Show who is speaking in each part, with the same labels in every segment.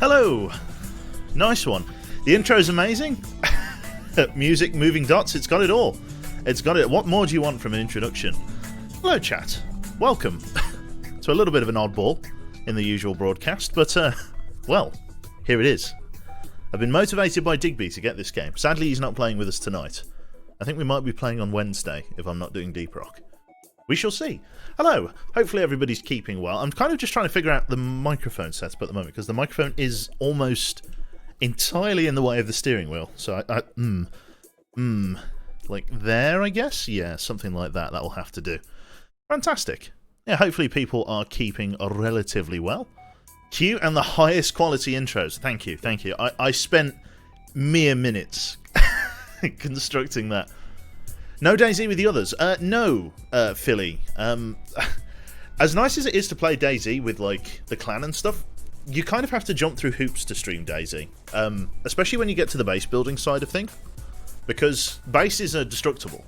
Speaker 1: Hello! Nice one. The intro is amazing. Music, moving dots, it's got it all. It's got it. What more do you want from an introduction? Hello, chat. Welcome to a little bit of an oddball in the usual broadcast, but, well, here it is. I've been motivated by Digby to get this game. Sadly, he's not playing with us tonight. I think we might be playing on Wednesday if I'm not doing Deep Rock. We shall see. Hello. Hopefully everybody's keeping well. I'm kind of just trying to figure out the microphone setup at the moment because the microphone is almost entirely in the way of the steering wheel. So like there, I guess? Yeah, something like that. That will have to do. Fantastic. Yeah, hopefully people are keeping relatively well. Cute and the highest quality intros. Thank you, thank you. I spent mere minutes constructing that. No DayZ with the others. No, Philly. As nice as it is to play DayZ with like the clan and stuff, you kind of have to jump through hoops to stream DayZ. Especially when you get to the base building side of thing, because bases are destructible,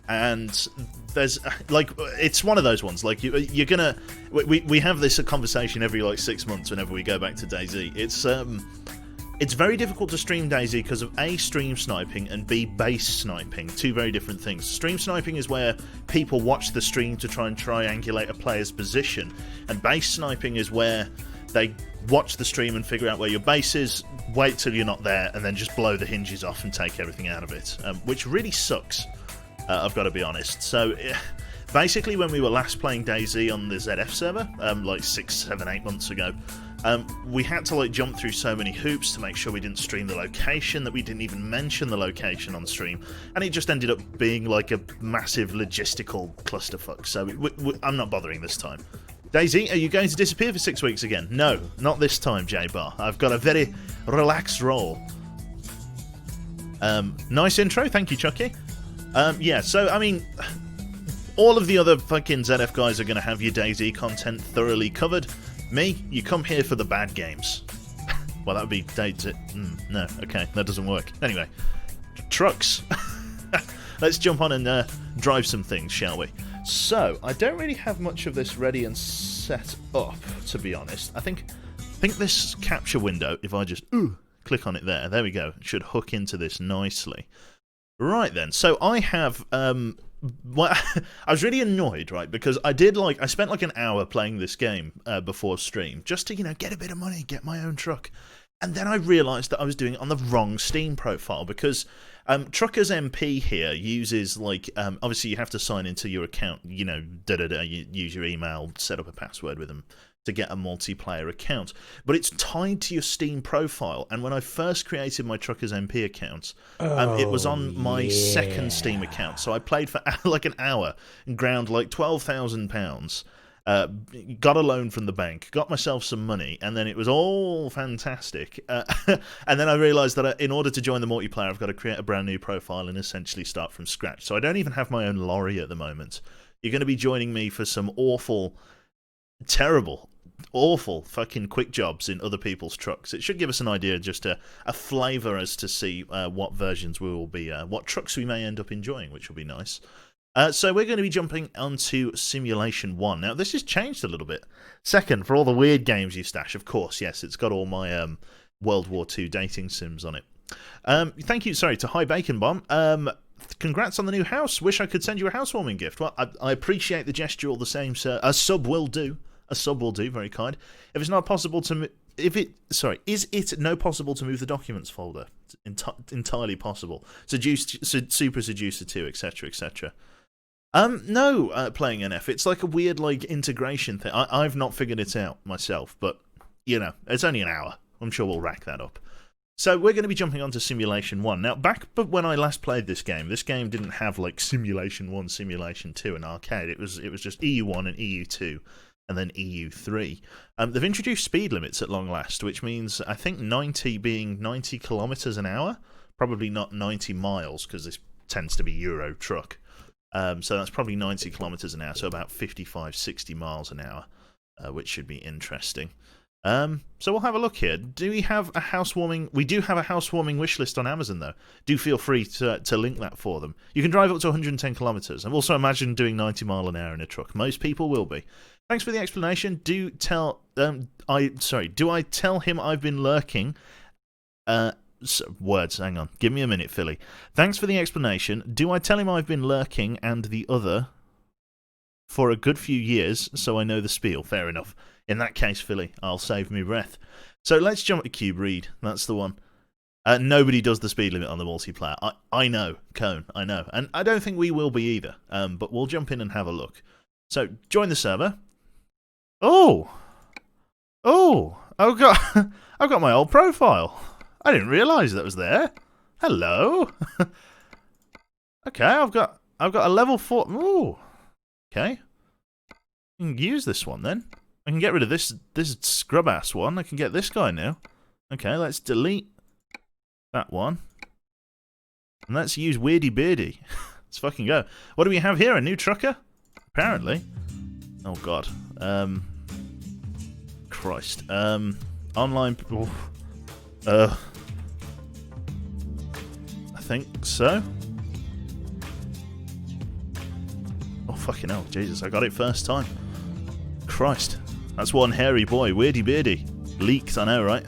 Speaker 1: and there's like it's one of those ones. Like you're gonna we have this conversation every like 6 months whenever we go back to DayZ. It's very difficult to stream DayZ because of A, stream sniping, and B, base sniping. Two very different things. Stream sniping is where people watch the stream to try and triangulate a player's position, and base sniping is where they watch the stream and figure out where your base is, wait till you're not there, and then just blow the hinges off and take everything out of it, which really sucks, I've got to be honest. So basically when we were last playing DayZ on the ZF server, like 6, 7, 8 months ago, we had to like jump through so many hoops to make sure we didn't stream the location, that we didn't even mention the location on stream, and it just ended up being like a massive logistical clusterfuck. So I'm not bothering this time. DayZ, are you going to disappear for 6 weeks again? No, not this time, J-Bar. I've got a very relaxed role. Nice intro, thank you, Chucky. Yeah, so I mean, all of the other fucking ZF guys are going to have your DayZ content thoroughly covered. Me, you come here for the bad games. Well, that would be DayZ. No, okay, that doesn't work. Anyway, trucks. Let's jump on and drive some things, shall we? So, I don't really have much of this ready and set up, to be honest. I think this capture window, if I just click on it there we go. It should hook into this nicely. Right then, so I have well, I was really annoyed, right, because I spent like an hour playing this game before stream, just to, get a bit of money, get my own truck. And then I realised that I was doing it on the wrong Steam profile, because Truckers MP here uses, like, obviously you have to sign into your account, you use your email, set up a password with them to get a multiplayer account. But it's tied to your Steam profile, and when I first created my Truckers MP account, it was on my second Steam account. So I played for like an hour and ground like £12,000. Got a loan from the bank, got myself some money, and then it was all fantastic. And then I realised that in order to join the multiplayer, I've got to create a brand new profile and essentially start from scratch. So I don't even have my own lorry at the moment. You're going to be joining me for some awful, terrible, awful fucking quick jobs in other people's trucks. It should give us an idea, just a flavour as to see what versions we will be, what trucks we may end up enjoying, which will be nice. So we're going to be jumping onto Simulation 1. Now, this has changed a little bit. Second, for all the weird games you stash, of course, yes, it's got all my World War II dating sims on it. Thank you, sorry, to High Bacon Bomb. Congrats on the new house. Wish I could send you a housewarming gift. Well, I appreciate the gesture all the same, sir. A sub will do. A sub will do, very kind. If it's not possible to... is it no possible to move the documents folder? It's entirely possible. Super Seducer 2, etc., etc. No, playing NF. It's like a weird, like, integration thing. I've not figured it out myself, but, it's only an hour. I'm sure we'll rack that up. So we're going to be jumping onto Simulation 1. Now, back when I last played this game didn't have, like, Simulation 1, Simulation 2 and arcade. It was just EU1 and EU2, and then EU3. They've introduced speed limits at long last, which means, I think 90 being 90 kilometers an hour, probably not 90 miles, because this tends to be Euro truck. So that's probably 90 kilometers an hour, so about 55, 60 miles an hour, which should be interesting. So we'll have a look here. Do we have a housewarming? We do have a housewarming wish list on Amazon, though. Do feel free to link that for them. You can drive up to 110 kilometers. I've also imagined doing 90 mile an hour in a truck. Most people will be. Thanks for the explanation. Do I tell him I've been lurking? Words, hang on. Give me a minute, Philly. Thanks for the explanation. Do I tell him I've been lurking and the other for a good few years so I know the spiel? Fair enough. In that case, Philly, I'll save me breath. So let's jump to Cube Read. That's the one. Nobody does the speed limit on the multiplayer. I know, Cone, I know. And I don't think we will be either. But we'll jump in and have a look. So, join the server. Oh, I've got my old profile. I didn't realise that was there. Hello. Okay, I've got a level 4. Ooh. Okay. I can use this one then. I can get rid of this scrub ass one. I can get this guy now. Okay, let's delete that one. And let's use Weirdy Beardy. Let's fucking go. What do we have here? A new trucker? Apparently. Oh god. Christ. Online. I think so. Oh fucking hell, Jesus! I got it first time. Christ, that's one hairy boy, Weirdy Beardy. Leaked, I know, right?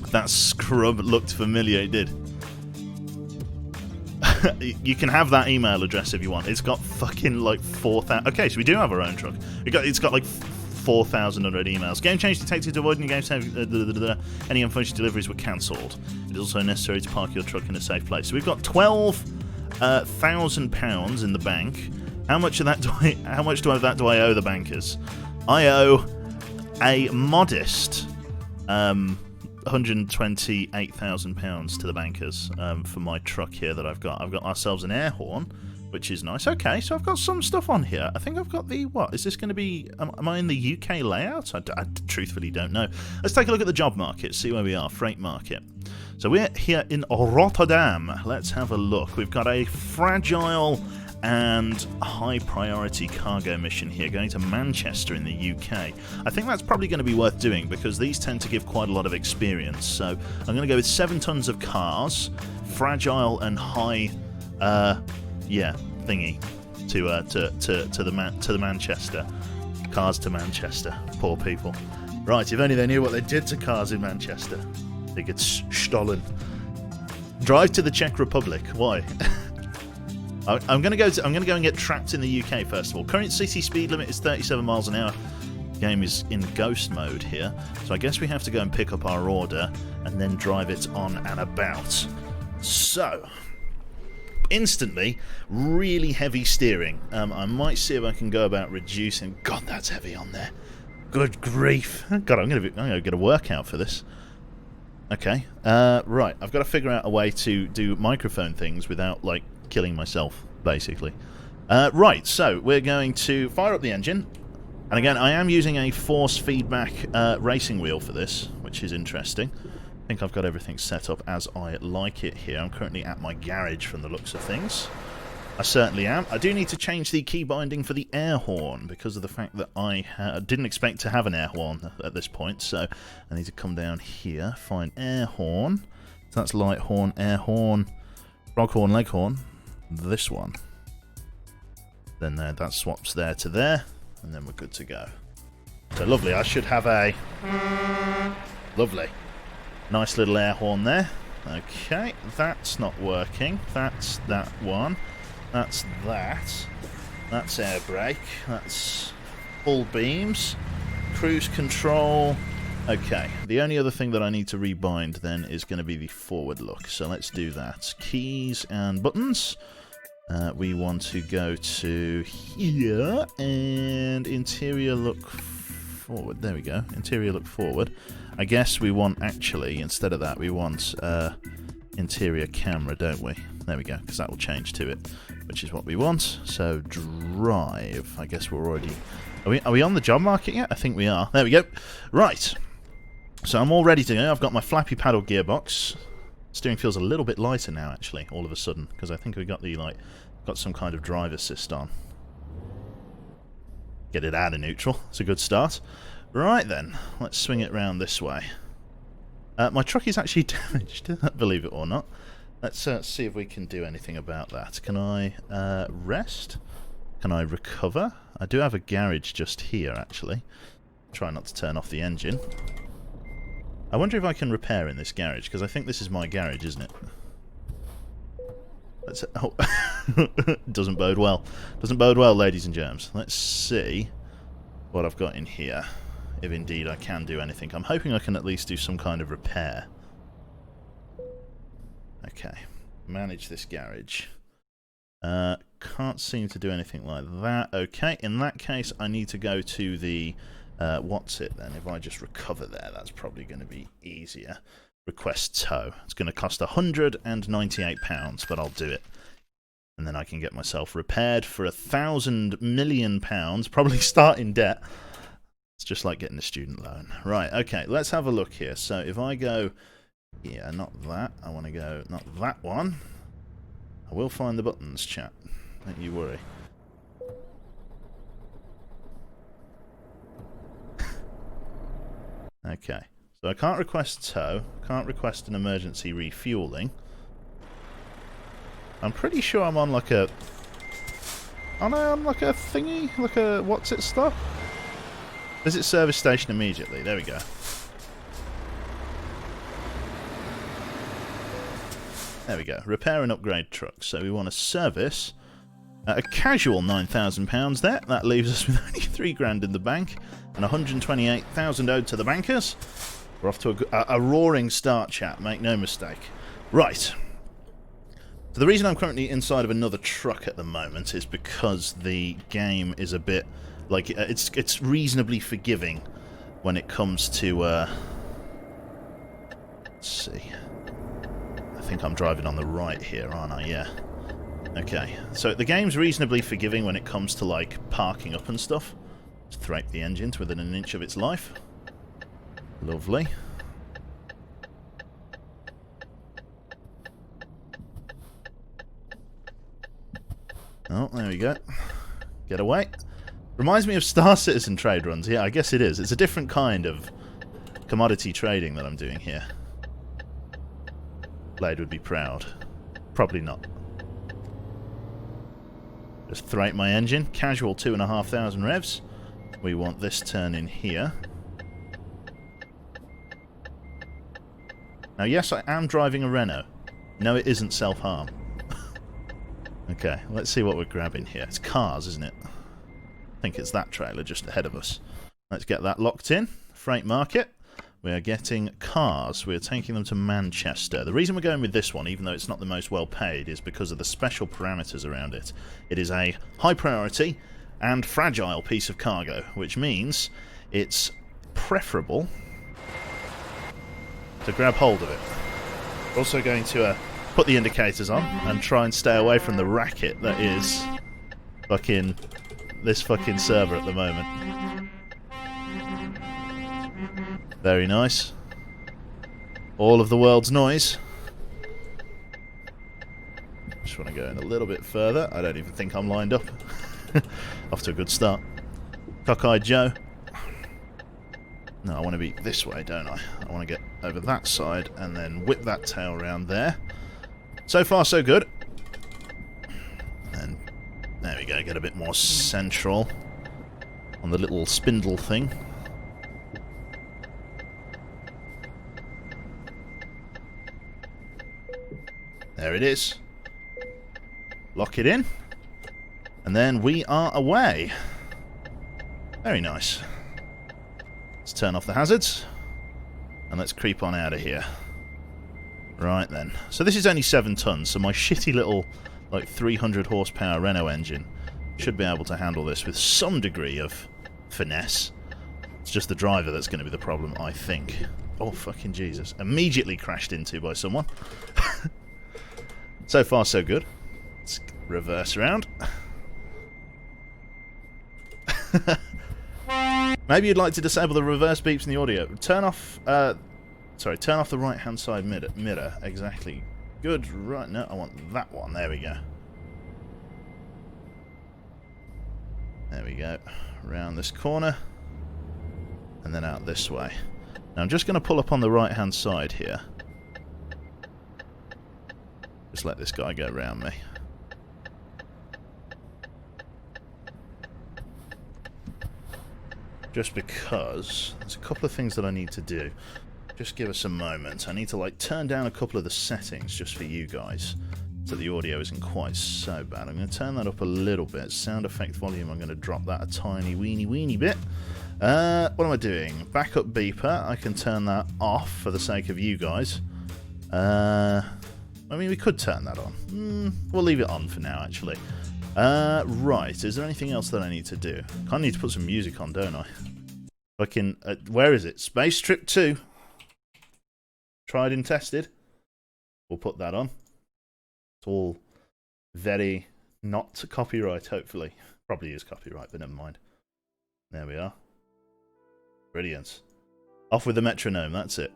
Speaker 1: That scrub looked familiar. It did. You can have that email address if you want. It's got fucking like 4,000. Okay, so we do have our own truck. It's got like 4,000 unread emails. Game change detected to avoid new game save. Any unfinished deliveries were cancelled. It is also necessary to park your truck in a safe place. So we've got £12,000 in the bank. How much of that do I owe the bankers? I owe a modest £128,000 to the bankers for my truck here that I've got. I've got ourselves an air horn, which is nice. Okay, so I've got some stuff on here. I think I've got the, what? Is this going to be, am I in the UK layout? I truthfully don't know. Let's take a look at the job market, see where we are. Freight market. So we're here in Rotterdam. Let's have a look. We've got a fragile and high priority cargo mission here going to Manchester in the UK. I think that's probably going to be worth doing because these tend to give quite a lot of experience. So I'm going to go with 7 tons of cars, fragile and high, thingy to the Manchester. Cars to Manchester. Poor people. Right, if only they knew what they did to cars in Manchester. They get stolen. Drive to the Czech Republic. Why? I'm going to go and get trapped in the UK first of all. Current city speed limit is 37 miles an hour. The game is in ghost mode here, so I guess we have to go and pick up our order and then drive it on and about. So, instantly, really heavy steering. I might see if I can go about reducing. God, that's heavy on there. Good grief! God, I'm going to get a workout for this. Okay, right. I've got to figure out a way to do microphone things without like killing myself, basically. Right, so we're going to fire up the engine. And again, I am using a force feedback racing wheel for this, which is interesting. I think I've got everything set up as I like it here. I'm currently at my garage from the looks of things. I certainly am. I do need to change the key binding for the air horn because of the fact that I didn't expect to have an air horn at this point. So I need to come down here, find air horn. So that's light horn, air horn, frog horn, leg horn. This one. Then that swaps there to there, and then we're good to go. So lovely. I should have a lovely, nice little air horn there. Okay, that's not working. That's that one. That's that. That's air brake. That's full beams. Cruise control. Okay, the only other thing that I need to rebind then is going to be the forward look. So let's do that. Keys and buttons. We want to go to here and interior look forward. There we go. Interior look forward. I guess we want actually, instead of that, we want interior camera, don't we? There we go, because that will change to it, which is what we want. So drive. I guess we're already... Are we on the job market yet? I think we are. There we go. Right. So I'm all ready to go. I've got my flappy paddle gearbox. Steering feels a little bit lighter now, actually, all of a sudden, because I think we got the got some kind of drive assist on. Get it out of neutral. It's a good start. Right then, let's swing it round this way. My truck is actually damaged, believe it or not. Let's see if we can do anything about that. Can I rest? Can I recover? I do have a garage just here, actually. Try not to turn off the engine. I wonder if I can repair in this garage, because I think this is my garage, isn't it? Let's, oh, doesn't bode well. Doesn't bode well, ladies and germs. Let's see what I've got in here. If indeed I can do anything. I'm hoping I can at least do some kind of repair. Okay. Manage this garage. Can't seem to do anything like that. Okay, in that case, I need to go to the... what's it then? If I just recover there, that's probably going to be easier. Request tow. It's going to cost £198, but I'll do it. And then I can get myself repaired for £1,000 million, probably start in debt. It's just like getting a student loan. Right, okay, let's have a look here. So if I go... Yeah, not that. I want to go... Not that one. I will find the buttons, chat. Don't you worry. Okay. So I can't request tow. Can't request an emergency refueling. I'm pretty sure I'm on like a... I'm on like a thingy? Like a... What's it stop? Visit service station immediately. There we go. There we go. Repair and upgrade trucks. So we want to service a casual £9,000 there. That leaves us with only £3,000 in the bank and 128,000 owed to the bankers. We're off to a roaring start, chat. Make no mistake. Right. So the reason I'm currently inside of another truck at the moment is because the game is a bit like it's reasonably forgiving when it comes to. Let's see. I think I'm driving on the right here, aren't I? Yeah. Okay. So the game's reasonably forgiving when it comes to like parking up and stuff. Just thwack the engine to within an inch of its life. Lovely. Oh, there we go. Get away. Reminds me of Star Citizen trade runs. Yeah, I guess it is. It's a different kind of commodity trading that I'm doing here. Blade would be proud. Probably not. Just thwack my engine. Casual 2,500 revs. We want this turn in here. Now, yes, I am driving a Renault. No, it isn't self-harm. Okay, let's see what we're grabbing here. It's cars, isn't it? I think it's that trailer just ahead of us. Let's get that locked in. Freight market. We are getting cars. We're taking them to Manchester. The reason we're going with this one, even though it's not the most well paid, is because of the special parameters around it. It is a high priority and fragile piece of cargo, which means it's preferable to grab hold of it. We're also going to put the indicators on and try and stay away from the racket that is this fucking server at the moment. Very nice. All of the world's noise. Just want to go in a little bit further. I don't even think I'm lined up. Off to a good start. Cockeyed Joe. No, I want to be this way, don't I? I want to get over that side and then whip that tail around there. So far, so good. And there we go, get a bit more central on the little spindle thing. There it is. Lock it in. And then we are away. Very nice. Let's turn off the hazards. And let's creep on out of here. Right then. So this is only 7 tons, so my shitty little, like, 300 horsepower Renault engine should be able to handle this with some degree of finesse. It's just the driver that's going to be the problem, I think. Oh, fucking Jesus. Immediately crashed into by someone. So far, so good. Let's reverse around. Maybe you'd like to disable the reverse beeps in the audio. Turn off the right-hand side mirror. Exactly. Good. Right. No, I want that one. There we go. There we go. Around this corner. And then out this way. Now I'm just going to pull up on the right-hand side here. Just let this guy go round me. just because there's a couple of things that I need to do. Just give us a moment. I need to like turn down a couple of the settings just for you guys, so the audio isn't quite so bad. I'm going to turn that up a little bit. Sound effect volume, I'm going to drop that a tiny weeny bit. What am I doing? Backup beeper, I can turn that off for the sake of you guys. I mean, we could turn that on. We'll leave it on for now, actually. Right, is there anything else that I need to do? I need to put some music on, don't I? Fucking, where is it? Space Trip 2. Tried and tested. We'll put that on. It's all very not copyright, hopefully. Probably is copyright, but never mind. There we are. Brilliant. Off with the metronome, that's it.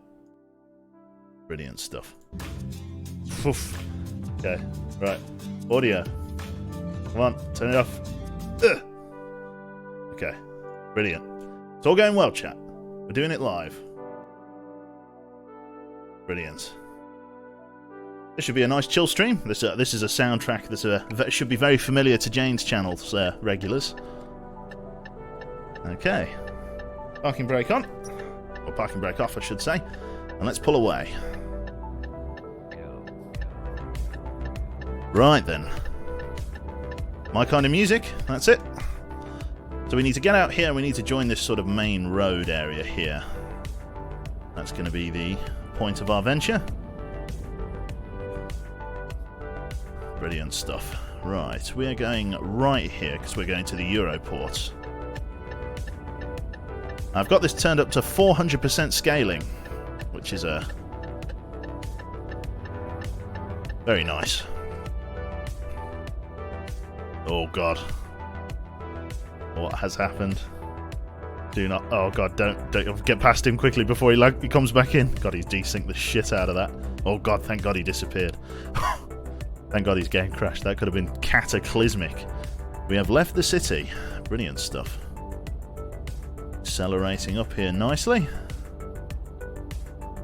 Speaker 1: Brilliant stuff. Oof. Okay, right. Audio. Come on, turn it off. Ugh. Okay, brilliant. It's all going well, chat. We're doing it live. Brilliant. This should be a nice chill stream. This is a soundtrack that should be very familiar to Jane's channel's regulars. Okay. Parking brake on. Or parking brake off, I should say. And let's pull away. Right then. My kind of music, that's it. So we need to get out here and we need to join this sort of main road area here. That's going to be the point of our venture. Brilliant stuff. Right, we're going right here because we're going to the Europort. I've got this turned up to 400% scaling, which is very nice. Oh god. What has happened? Do not... Oh god, don't get past him quickly before he comes back in. God, he's desynced the shit out of that. Oh god, thank god he disappeared. Thank god his game crashed. That could have been cataclysmic. We have left the city. Brilliant stuff. Accelerating up here nicely.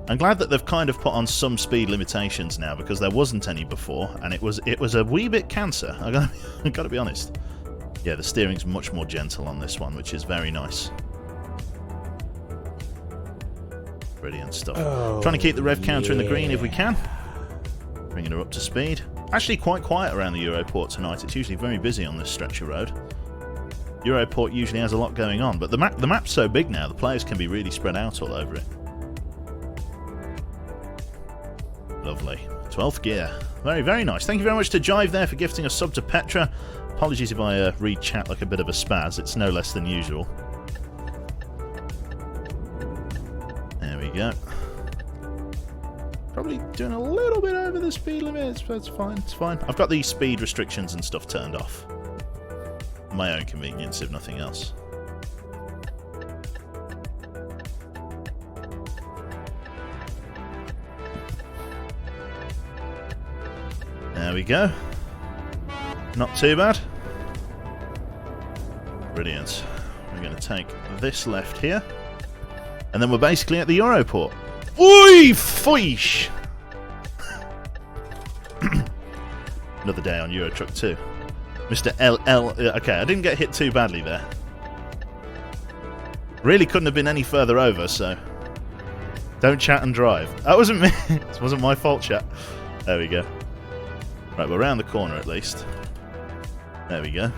Speaker 1: I'm glad that they've kind of put on some speed limitations now, because there wasn't any before, and it was a wee bit cancer. I gotta be honest. Yeah, the steering's much more gentle on this one, which is very nice. Brilliant stuff. Oh, trying to keep the rev counter in the green if we can. Bringing her up to speed. Actually quite quiet around the Europort tonight. It's usually very busy on this stretch of road. Europort usually has a lot going on, but the map's so big now, the players can be really spread out all over it. Lovely. 12th gear. Very, very nice. Thank you very much to Jive there for gifting a sub to Petra. Apologies if I read chat like a bit of a spaz. It's no less than usual. There we go. Probably doing a little bit over the speed limit, but it's fine, it's fine. I've got these speed restrictions and stuff turned off. My own convenience, if nothing else. There we go. Not too bad. Brilliant. We're going to take this left here. And then we're basically at the Europort. Oi, foish! Another day on Euro Truck 2. Mr. LL... Okay, I didn't get hit too badly there. Really couldn't have been any further over, so... Don't chat and drive. That wasn't me. It wasn't my fault, chat. There we go. Right, we're around the corner at least. There we go.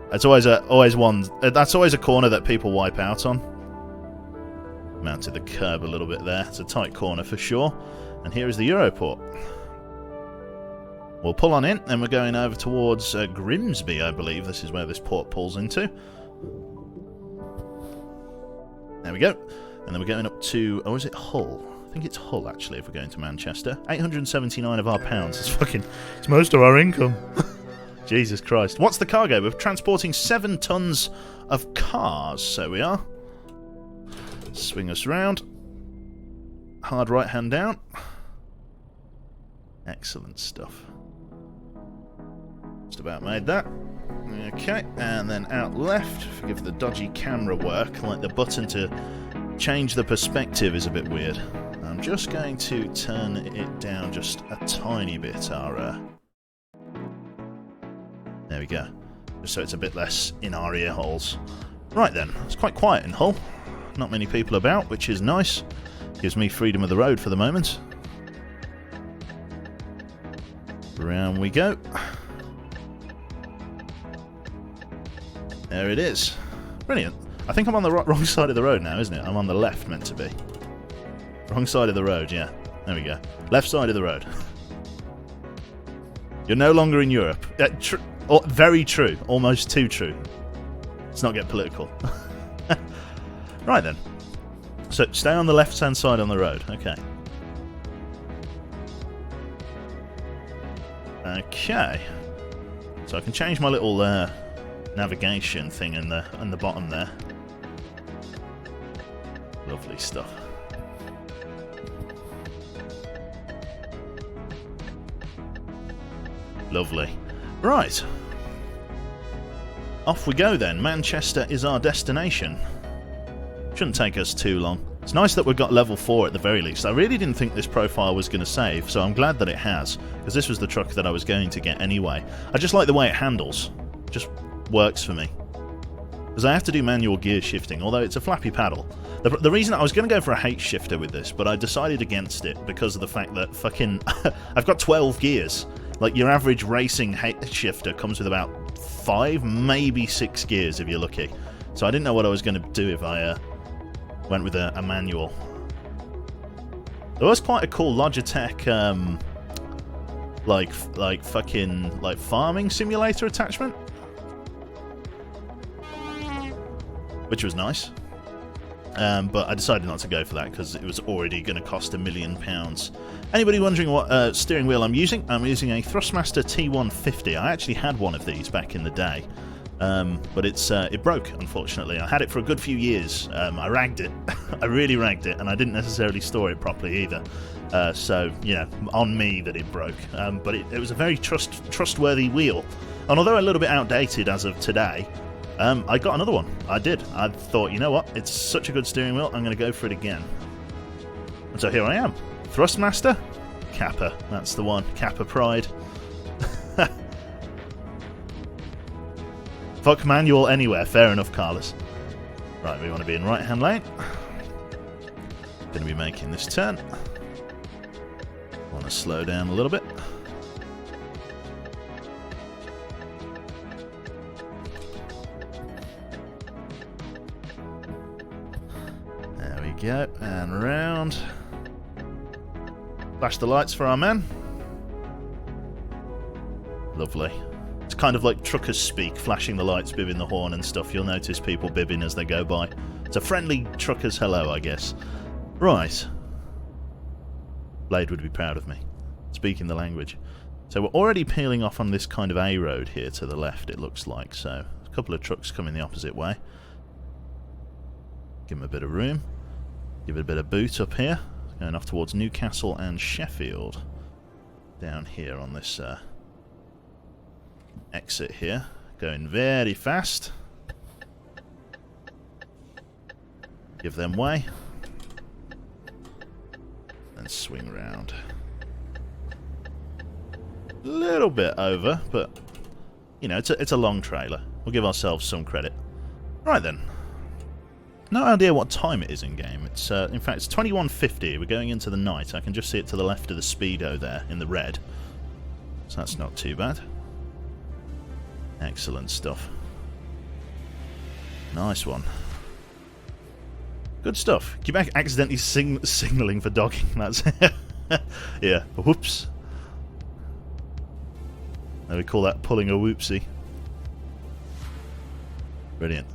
Speaker 1: That's always a corner that people wipe out on. Mounted the curb a little bit there. It's a tight corner for sure. And here is the Europort. We'll pull on in, and we're going over towards Grimsby, I believe. This is where this port pulls into. There we go. And then we're going up to... Oh, is it Hull? I think it's Hull, actually, if we're going to Manchester. 879 of our pounds. It's most of our income. Jesus Christ. What's the cargo? We're transporting 7 tons of cars. So we are. Swing us round. Hard right hand down. Excellent stuff. Just about made that. Okay, and then out left. Forgive the dodgy camera work. Like the button to change the perspective is a bit weird. I'm just going to turn it down just a tiny bit. There we go. just so it's a bit less in our ear holes. Right then, it's quite quiet in Hull. Not many people about, which is nice. Gives me freedom of the road for the moment. Around we go. There it is. Brilliant. I think I'm on the wrong side of the road now, isn't it? I'm on the left, meant to be. Wrong side of the road, yeah. There we go. Left side of the road. You're no longer in Europe. Very true. Almost too true. Let's not get political. Right then. So stay on the left-hand side on the road. Okay. Okay. So I can change my little navigation thing in the bottom there. Lovely stuff. Lovely. Right. Off we go then. Manchester is our destination. Shouldn't take us too long. It's nice that we've got level 4 at the very least. I really didn't think this profile was going to save, so I'm glad that it has, because this was the truck that I was going to get anyway. I just like the way it handles. It just works for me. Because I have to do manual gear shifting, although it's a flappy paddle. The reason I was going to go for a H shifter with this, but I decided against it because of the fact that fucking... I've got 12 gears. Like, your average racing H shifter comes with about 5, maybe 6 gears if you're lucky. So I didn't know what I was going to do if I went with a manual. There was quite a cool Logitech, like fucking, like, farming simulator attachment. Which was nice. But I decided not to go for that because it was already going to cost £1 million. Anybody wondering what steering wheel I'm using? I'm using a Thrustmaster T150. I actually had one of these back in the day, but it broke, unfortunately. I had it for a good few years. I ragged it. I really ragged it, and I didn't necessarily store it properly either. So, you know, on me that it broke. But it was a very trustworthy wheel. And although a little bit outdated as of today, I got another one. I did. I thought, you know what? It's such a good steering wheel, I'm going to go for it again. And so here I am. Thrustmaster? Kappa. That's the one. Kappa Pride. Fuck manual anywhere. Fair enough, Carlos. Right, we want to be in right-hand lane. Going to be making this turn. Want to slow down a little bit. There we go, and round. Flash the lights for our man. Lovely. It's kind of like truckers speak, flashing the lights, bibbing the horn and stuff. You'll notice people bibbing as they go by. It's a friendly trucker's hello, I guess. Right. Blade would be proud of me. Speaking the language. So we're already peeling off on this kind of A road here to the left, it looks like. So a couple of trucks coming the opposite way. Give them a bit of room. Give it a bit of boot up here. Going off towards Newcastle and Sheffield. Down here on this exit here. Going very fast. Give them way. And swing round. A little bit over, but, you know, it's a long trailer. We'll give ourselves some credit. Right then. No idea what time it is in game. It's in fact it's 21:50. We're going into the night. I can just see it to the left of the speedo there in the red. So that's not too bad. Excellent stuff. Nice one. Good stuff. Quebec accidentally signalling for dogging. That's yeah. Whoops. We call that pulling a whoopsie. Brilliant.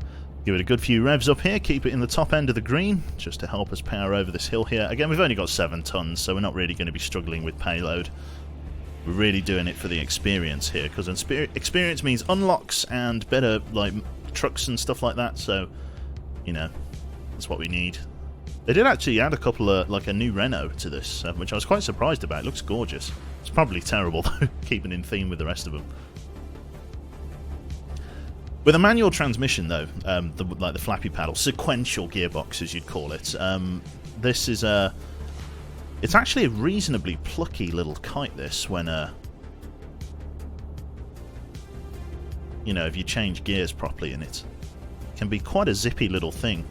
Speaker 1: Give it a good few revs up here, keep it in the top end of the green, just to help us power over this hill here. Again, we've only got 7 tons, so we're not really going to be struggling with payload. We're really doing it for the experience here, because experience means unlocks and better, like, trucks and stuff like that, so, you know, that's what we need. They did actually add a couple of, like, a new Renault to this, which I was quite surprised about. It looks gorgeous. It's probably terrible, though, keeping in theme with the rest of them. With a manual transmission, though, like the flappy paddle, sequential gearbox, as you'd call it, this is a... It's actually a reasonably plucky little kite, this, when you know, if you change gears properly in it. It can be quite a zippy little thing.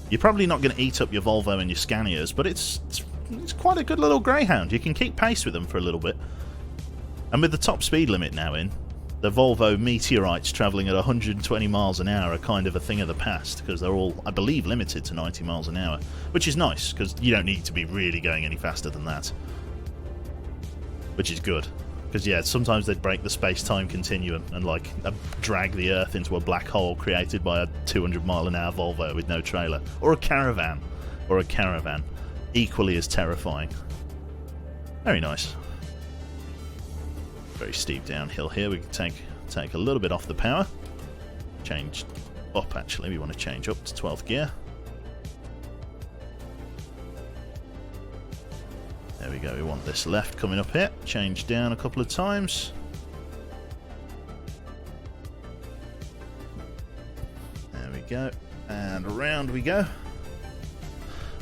Speaker 1: You're probably not going to eat up your Volvo and your Scanias, but it's quite a good little greyhound. You can keep pace with them for a little bit. And with the top speed limit now in, the Volvo Meteorites travelling at 120 miles an hour are kind of a thing of the past, because they're all, I believe, limited to 90 miles an hour, which is nice, because you don't need to be really going any faster than that. Which is good. Because, yeah, sometimes they'd break the space-time continuum and, like, drag the Earth into a black hole created by a 200-mile-an-hour Volvo with no trailer. Or a caravan. Or a caravan. Equally as terrifying. Very nice. Very steep downhill here. We can take a little bit off the power. Change up, actually. We want to change up to 12th gear. There we go, we want this left coming up here. Change down a couple of times. There we go. And around we go.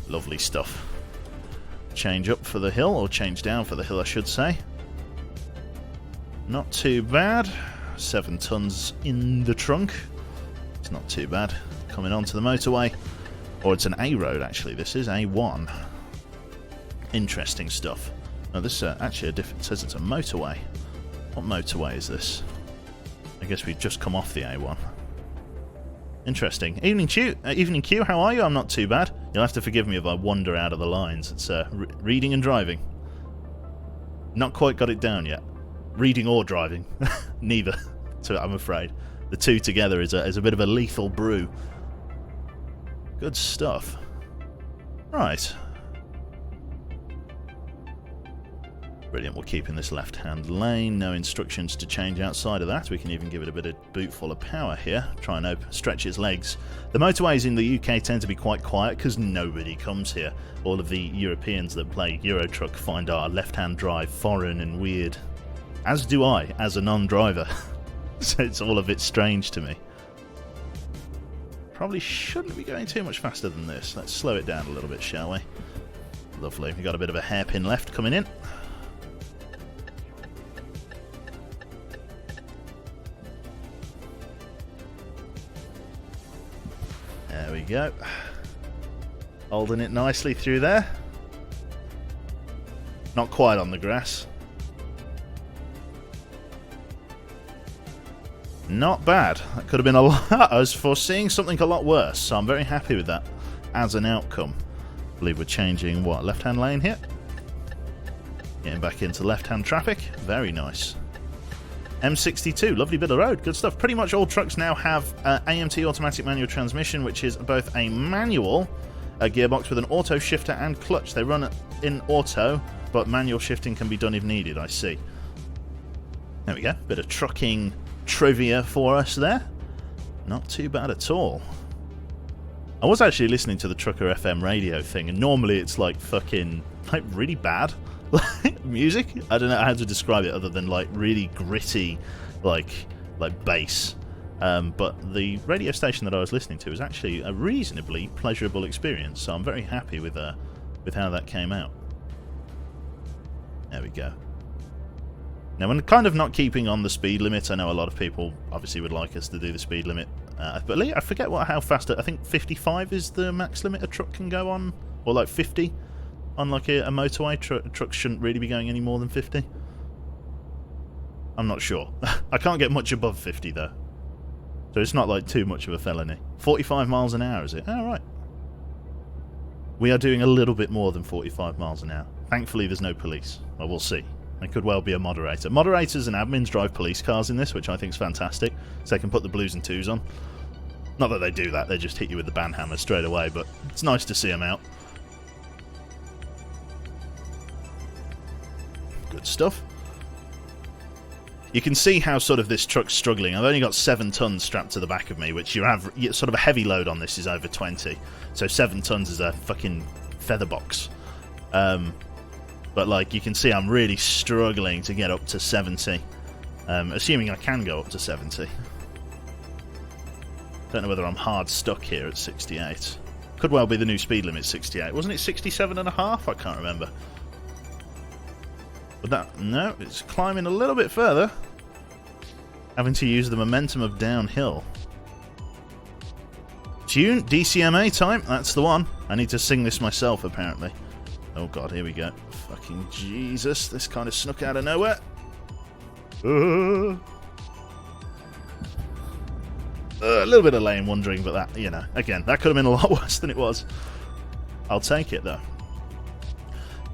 Speaker 1: Lovely stuff. Change up for the hill, or change down for the hill, I should say. Not too bad. 7 tons in the trunk. It's not too bad. Coming onto the motorway. Or it's an A road, actually. This is A1. Interesting stuff. Now this actually it says it's a motorway. What motorway is this? I guess we've just come off the A1. Interesting. Evening Q, how are you? I'm not too bad. You'll have to forgive me if I wander out of the lines. It's reading and driving. Not quite got it down yet. Reading or driving. Neither, so I'm afraid. The two together is a bit of a lethal brew. Good stuff. Right. Brilliant, we'll keep in this left-hand lane. No instructions to change outside of that. We can even give it a bit of boot full of power here. Try and stretch its legs. The motorways in the UK tend to be quite quiet because nobody comes here. All of the Europeans that play Euro Truck find our left-hand drive foreign and weird. As do I, as a non-driver. So it's all a bit strange to me. Probably shouldn't be going too much faster than this. Let's slow it down a little bit, shall we? Lovely. We've got a bit of a hairpin left coming in. There we go. Holding it nicely through there. Not quite on the grass. Not bad. That could have been a lot. I was foreseeing something a lot worse, so I'm very happy with that as an outcome. I believe we're changing, what, left-hand lane here? Getting back into left-hand traffic. Very nice. M62, lovely bit of road, good stuff. Pretty much all trucks now have AMT automatic manual transmission, which is both a manual gearbox with an auto shifter and clutch. They run in auto, but manual shifting can be done if needed, I see. There we go, bit of trucking trivia for us there. Not too bad at all. I was actually listening to the Trucker FM radio thing, and normally it's like fucking, like, really bad music. I don't know how to describe it other than like really gritty, like bass. But the radio station that I was listening to was actually a reasonably pleasurable experience, so I'm very happy with how that came out. There we go. Now, when kind of not keeping on the speed limit, I know a lot of people obviously would like us to do the speed limit. But I forget how fast. I think 55 is the max limit a truck can go on, or like 50 on like a motorway. Trucks shouldn't really be going any more than 50. I'm not sure. I can't get much above 50 though, so it's not like too much of a felony. 45 miles an hour is it? Oh, right. We are doing a little bit more than 45 miles an hour. Thankfully, there's no police. Well, we'll see. There could well be a moderator. Moderators and admins drive police cars in this, which I think is fantastic, so they can put the blues and twos on. Not that they do that, they just hit you with the banhammer straight away, but it's nice to see them out. Good stuff. You can see how sort of this truck's struggling. I've only got 7 tons strapped to the back of me, which you have sort of a heavy load on this is over 20. So 7 tons is a fucking feather box. But like you can see, I'm really struggling to get up to 70. Assuming I can go up to 70. Don't know whether I'm hard stuck here at 68. Could well be the new speed limit, 68. Wasn't it 67.5? I can't remember. But that, no, it's climbing a little bit further. Having to use the momentum of downhill. Tune, DCMA time, that's the one. I need to sing this myself, apparently. Oh god, here we go. Fucking Jesus, this kind of snuck out of nowhere. A little bit of lane wandering, but that, you know, again, that could have been a lot worse than it was. I'll take it, though.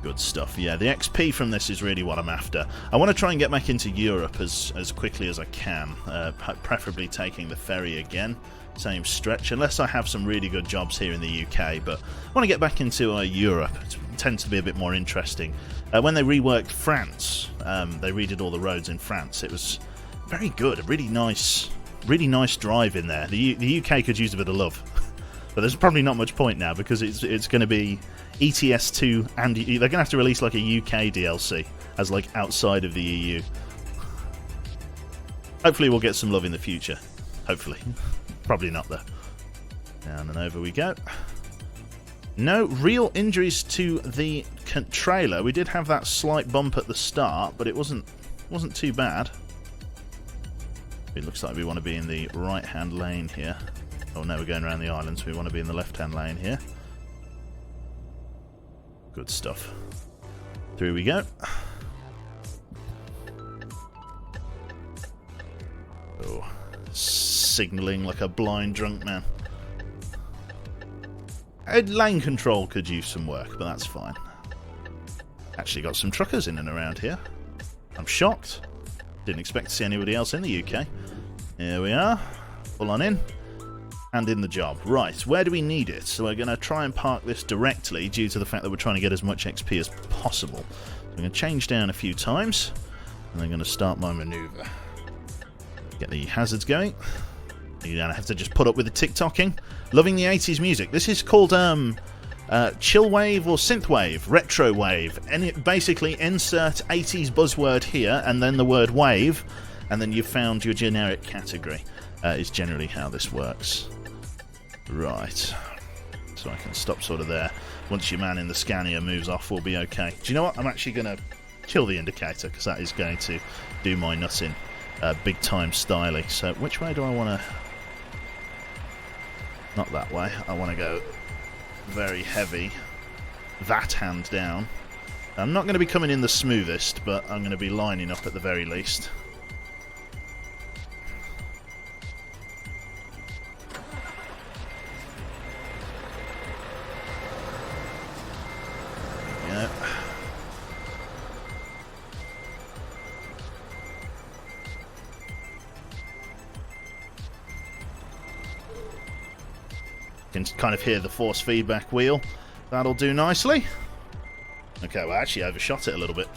Speaker 1: Good stuff. Yeah, the XP from this is really what I'm after. I want to try and get back into Europe as quickly as I can, preferably taking the ferry again. Same stretch, unless I have some really good jobs here in the UK, but I want to get back into Europe. It tends to be a bit more interesting. When they reworked France, they redid all the roads in France. It was very good, a really nice drive in there. The UK could use a bit of love, but there's probably not much point now because it's going to be ETS2, and they're going to have to release like a UK DLC as like outside of the EU. Hopefully we'll get some love in the future. Hopefully. Probably not, though. Down and over we go. No real injuries to the trailer. We did have that slight bump at the start, but it wasn't too bad. It looks like we want to be in the right-hand lane here. Oh no, we're going around the island, so we want to be in the left-hand lane here. Good stuff. Through we go. Oh. Signalling like a blind drunk man. Lane control could use some work, but that's fine. Actually got some truckers in and around here. I'm shocked. Didn't expect to see anybody else in the UK. Here we are. Full on in. And in the job. Right, where do we need it? So we're going to try and park this directly due to the fact that we're trying to get as much XP as possible. So I'm going to change down a few times. And I'm going to start my manoeuvre. Get the hazards going. You don't have to just put up with the TikToking. Loving the 80s music. This is called chill wave or synth wave, retro wave. And basically insert 80s buzzword here and then the word wave, and then you've found your generic category. Is generally how this works. Right. So I can stop sort of there. Once your man in the Scania moves off, we'll be okay. Do you know what? I'm actually going to kill the indicator because that is going to do my nuts in. Big time styling. So which way do I want to... Not that way. I want to go very heavy. That hand down. I'm not going to be coming in the smoothest, but I'm going to be lining up at the very least. Yeah. You can kind of hear the force feedback wheel. That'll do nicely. Okay, well, I actually overshot it a little bit.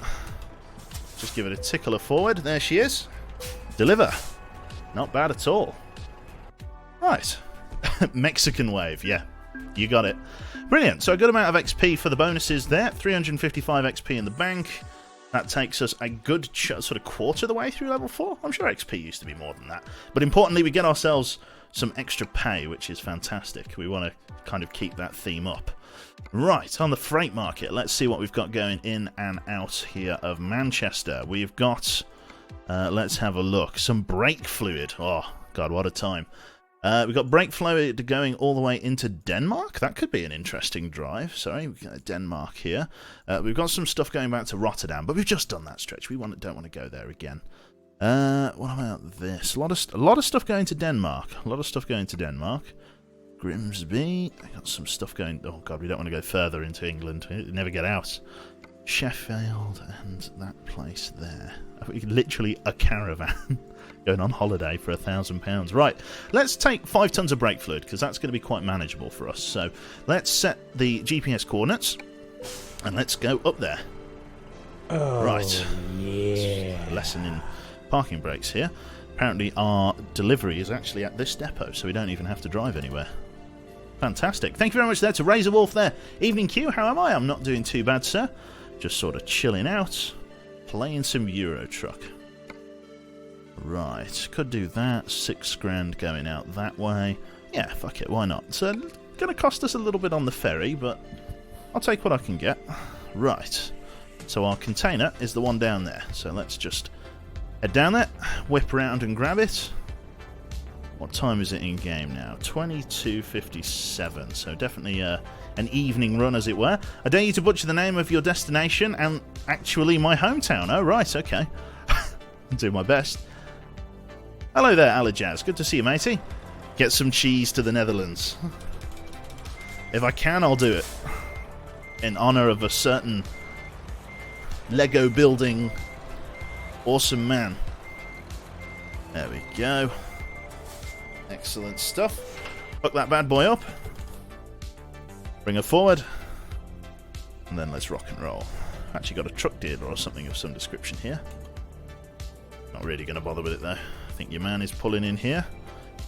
Speaker 1: Just give it a tickler forward. There she is. Deliver. Not bad at all. Right. Mexican wave. Yeah, you got it. Brilliant. So a good amount of XP for the bonuses there. 355 XP in the bank. That takes us a good sort of quarter of the way through level 4. I'm sure XP used to be more than that. But importantly, we get ourselves some extra pay, which is fantastic. We want to kind of keep that theme up. Right, on the freight market, let's see what we've got going in and out here of Manchester. We've got, let's have a look, some brake fluid. Oh, God, what a time. We've got brake fluid going all the way into Denmark. That could be an interesting drive. Sorry, we've got Denmark here. We've got some stuff going back to Rotterdam, but we've just done that stretch. We don't want to go there again. What about this? A lot of stuff going to Denmark. Grimsby. I got some stuff going... Oh, God, we don't want to go further into England. We never get out. Sheffield and that place there. Literally a caravan going on holiday for £1,000. Right, let's take 5 tons of brake fluid, because that's going to be quite manageable for us. So let's set the GPS coordinates, and let's go up there.
Speaker 2: Oh,
Speaker 1: right.
Speaker 2: Yeah.
Speaker 1: Lesson in parking brakes here. Apparently our delivery is actually at this depot, so we don't even have to drive anywhere. Fantastic. Thank you very much there to Razor Wolf there. Evening Q, how am I? I'm not doing too bad, sir. Just sort of chilling out, playing some Euro Truck. Right, could do that. £6,000 going out that way. Yeah, fuck it, why not? So, going to cost us a little bit on the ferry, but I'll take what I can get. Right, so our container is the one down there. So let's just Head down there, whip around and grab it. What time is it in game now? 22:57, so definitely an evening run, as it were. I dare you to butcher the name of your destination and actually my hometown. Oh, right, okay. I'll do my best. Hello there, Alajaz. Good to see you, matey. Get some cheese to the Netherlands. If I can, I'll do it. In honor of a certain Lego building awesome man. There we go. Excellent stuff. Hook that bad boy up. Bring her forward. And then let's rock and roll. Actually got a truck dealer or something of some description here. Not really going to bother with it though. I think your man is pulling in here.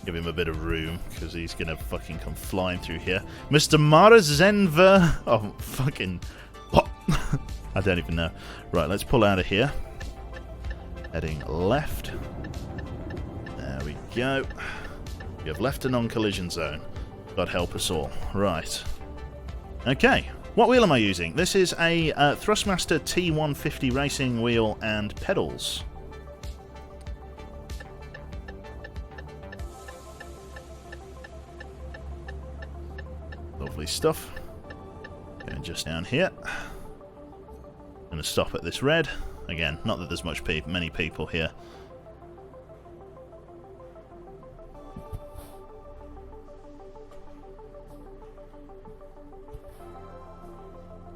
Speaker 1: Give him a bit of room, because he's going to fucking come flying through here. Mr. Marazenver... Oh, fucking... What? I don't even know. Right, let's pull out of here. Heading left. There we go. We have left a non-collision zone. God help us all. Right. Okay. What wheel am I using? This is a Thrustmaster T150 racing wheel and pedals. Lovely stuff. Going just down here. Going to stop at this red. Again, not that there's many people here.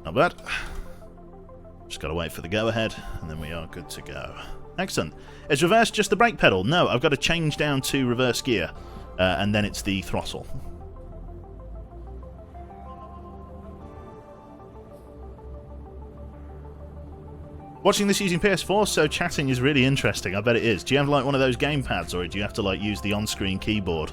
Speaker 1: Not bad. Just got to wait for the go-ahead, and then we are good to go. Excellent. Is reverse just the brake pedal? No, I've got to change down to reverse gear, and then it's the throttle. Watching this using PS4, so chatting is really interesting. I bet it is. Do you have like one of those gamepads, or do you have to like use the on-screen keyboard?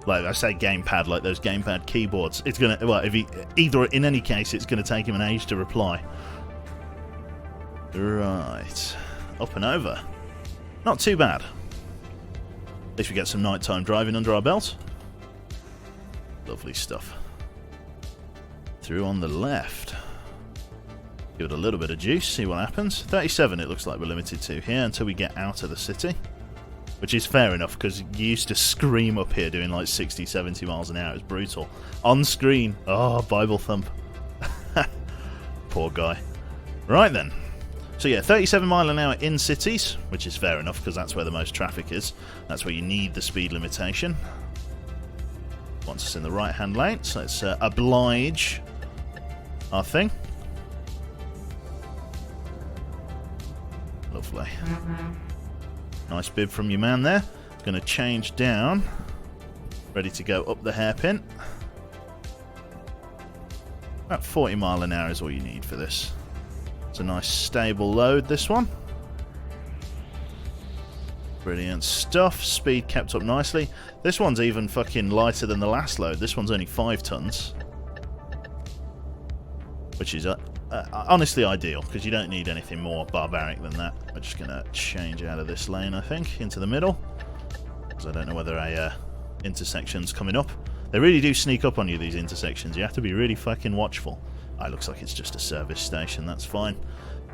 Speaker 1: Like I say, gamepad, like those gamepad keyboards. It's gonna, well, if he, either in any case, it's gonna take him an age to reply. Right, up and over. Not too bad. At least we get some nighttime driving under our belt. Lovely stuff. Through on the left. Give it a little bit of juice, see what happens. 37 it looks like we're limited to here until we get out of the city. Which is fair enough, because you used to scream up here doing like 60, 70 miles an hour. It was brutal. On screen. Oh, Bible thump. Poor guy. Right then. So yeah, 37 mile an hour in cities, which is fair enough, because that's where the most traffic is. That's where you need the speed limitation. Wants us in the right-hand lane, so let's oblige our thing. Lovely. Nice bib from your man there. Going to change down. Ready to go up the hairpin. About 40 mile an hour is all you need for this. It's a nice stable load, this one. Brilliant stuff. Speed kept up nicely. This one's even fucking lighter than the last load. This one's only 5 tons. Which is honestly ideal, because you don't need anything more barbaric than that. We're just going to change out of this lane, I think, into the middle. Because I don't know whether a intersection's coming up. They really do sneak up on you, these intersections. You have to be really fucking watchful. It looks like it's just a service station. That's fine.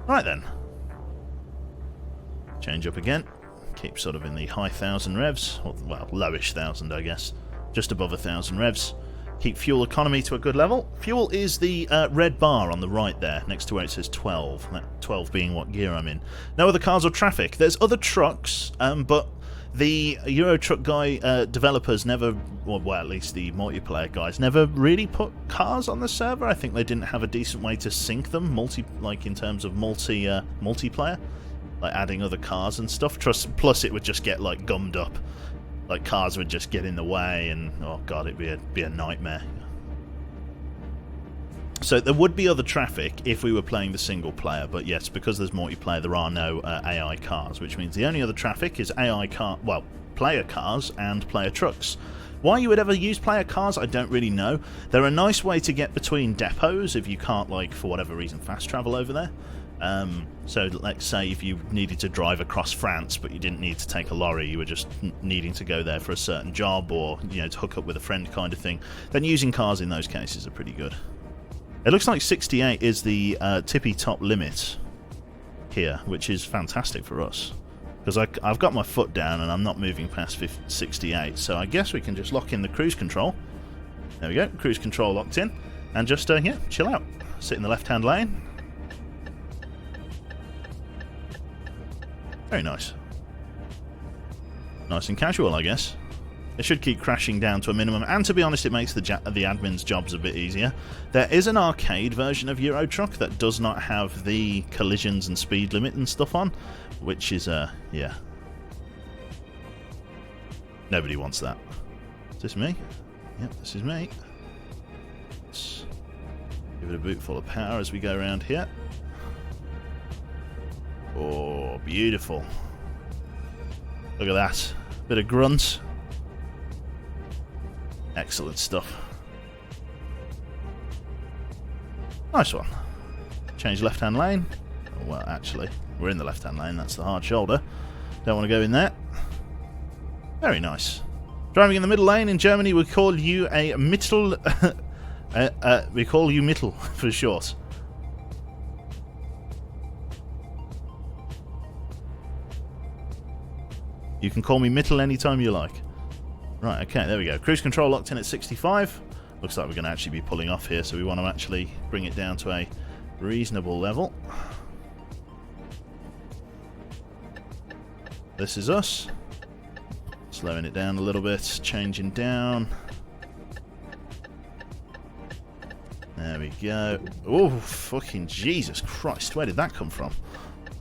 Speaker 1: Right then. Change up again. Keep sort of in the high 1,000 revs. Or, well, lowish 1,000, I guess. Just above 1,000 revs. Keep fuel economy to a good level. Fuel is the red bar on the right there, next to where it says 12. That 12 being what gear I'm in. No other cars or traffic. There's other trucks, but the Euro Truck guy developers never, well, at least the multiplayer guys, never really put cars on the server. I think they didn't have a decent way to sync them, in terms of multiplayer, like adding other cars and stuff. Plus, it would just get like gummed up. Like, cars would just get in the way, and oh god, it'd be a nightmare. So there would be other traffic if we were playing the single player, but yes, because there's multiplayer, there are no AI cars, which means the only other traffic is player cars and player trucks. Why you would ever use player cars, I don't really know. They're a nice way to get between depots if you can't, like, for whatever reason, fast travel over there. So let's say if you needed to drive across France but you didn't need to take a lorry, you were just needing to go there for a certain job, or to hook up with a friend kind of thing, then using cars in those cases are pretty good. It looks like 68 is the tippy top limit here, which is fantastic for us. Because I've got my foot down and I'm not moving past 68, so I guess we can just lock in the cruise control. There we go, cruise control locked in. And just, yeah, chill out. Sit in the left-hand lane. Very nice. Nice and casual, I guess. It should keep crashing down to a minimum, and to be honest, it makes the admin's jobs a bit easier. There is an arcade version of Euro Truck that does not have the collisions and speed limit and stuff on, which is, yeah. Nobody wants that. Is this me? Yep, this is me. Let's give it a boot full of power as we go around here. Oh, beautiful. Look at that. Bit of grunt. Excellent stuff. Nice one. Change left-hand lane. Oh, well, actually, we're in the left-hand lane. That's the hard shoulder. Don't want to go in there. Very nice. Driving in the middle lane in Germany, we call you a Mittel. We call you Mittel for short. You can call me Mittel anytime you like. Right, okay, there we go. Cruise control locked in at 65. Looks like we're going to actually be pulling off here, so we want to actually bring it down to a reasonable level. This is us. Slowing it down a little bit, changing down. There we go. Oh, fucking Jesus Christ, where did that come from?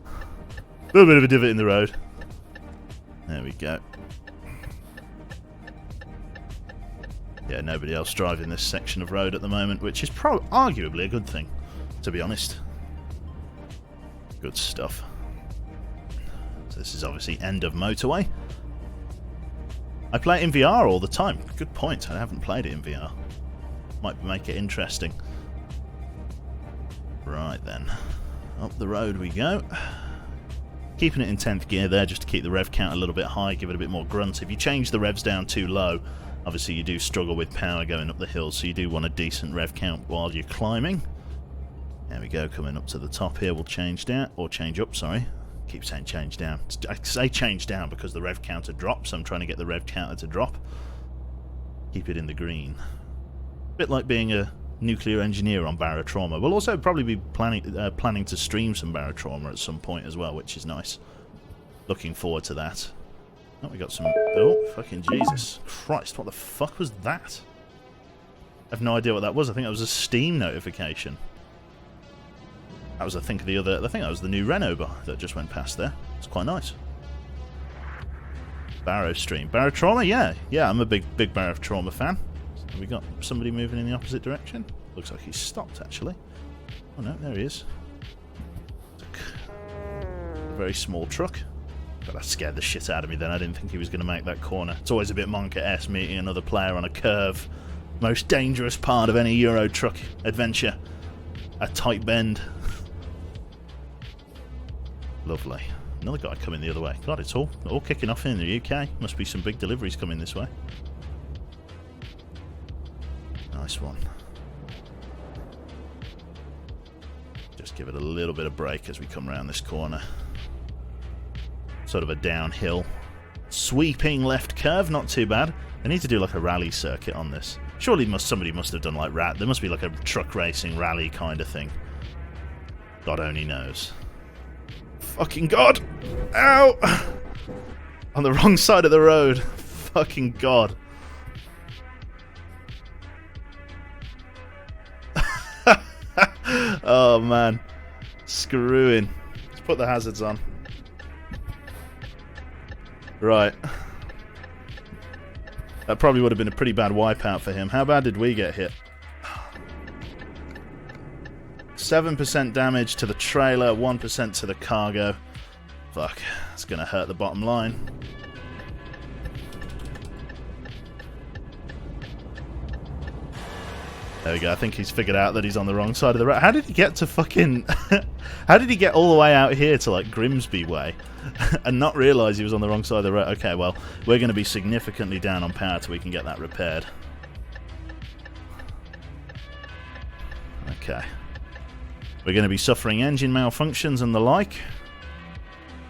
Speaker 1: A little bit of a divot in the road. There we go. Yeah, nobody else driving this section of road at the moment, which is arguably a good thing, to be honest. Good stuff. So this is obviously end of motorway. I play it in VR all the time. Good point. I haven't played it in VR. Might make it interesting. Right then. Up the road we go. Keeping it in 10th gear there just to keep the rev count a little bit high, give it a bit more grunt. If you change the revs down too low, obviously you do struggle with power going up the hill, so you do want a decent rev count while you're climbing. There we go, coming up to the top here, we'll change down, or change up, sorry. Keep saying change down. I say change down because the rev counter drops, so I'm trying to get the rev counter to drop. Keep it in the green. A bit like being a nuclear engineer on Barotrauma. We'll also probably be planning to stream some Barotrauma at some point as well, which is nice. Looking forward to that. Oh, we got some... Oh, fucking Jesus Christ, what the fuck was that? I have no idea what that was. I think that was a Steam notification. That was, I think, that was the new Renault that just went past there. It's quite nice. Barrow stream. Barotrauma? Yeah, I'm a big Barotrauma fan. Have we got somebody moving in the opposite direction? Looks like he's stopped, actually. Oh no, there he is. A very small truck. But that scared the shit out of me then. I didn't think he was going to make that corner. It's always a bit Monka-esque meeting another player on a curve. Most dangerous part of any Euro Truck adventure. A tight bend. Lovely. Another guy coming the other way. God, it's all kicking off in the UK. Must be some big deliveries coming this way. Nice one. Just give it a little bit of brake as we come around this corner. Sort of a downhill. Sweeping left curve, not too bad. They need to do like a rally circuit on this. Surely somebody must have done like there must be like a truck racing rally kind of thing. God only knows. Fucking God! Ow! On the wrong side of the road. Fucking God. Oh man. Screwing. Let's put the hazards on. Right. That probably would have been a pretty bad wipeout for him. How bad did we get hit? 7% damage to the trailer, 1% to the cargo. Fuck. It's going to hurt the bottom line. There we go. I think he's figured out that he's on the wrong side of the road. How did he get to fucking... How did he get all the way out here to, like, Grimsby way and not realise he was on the wrong side of the road? Okay, well, we're going to be significantly down on power till we can get that repaired. Okay. We're going to be suffering engine malfunctions and the like.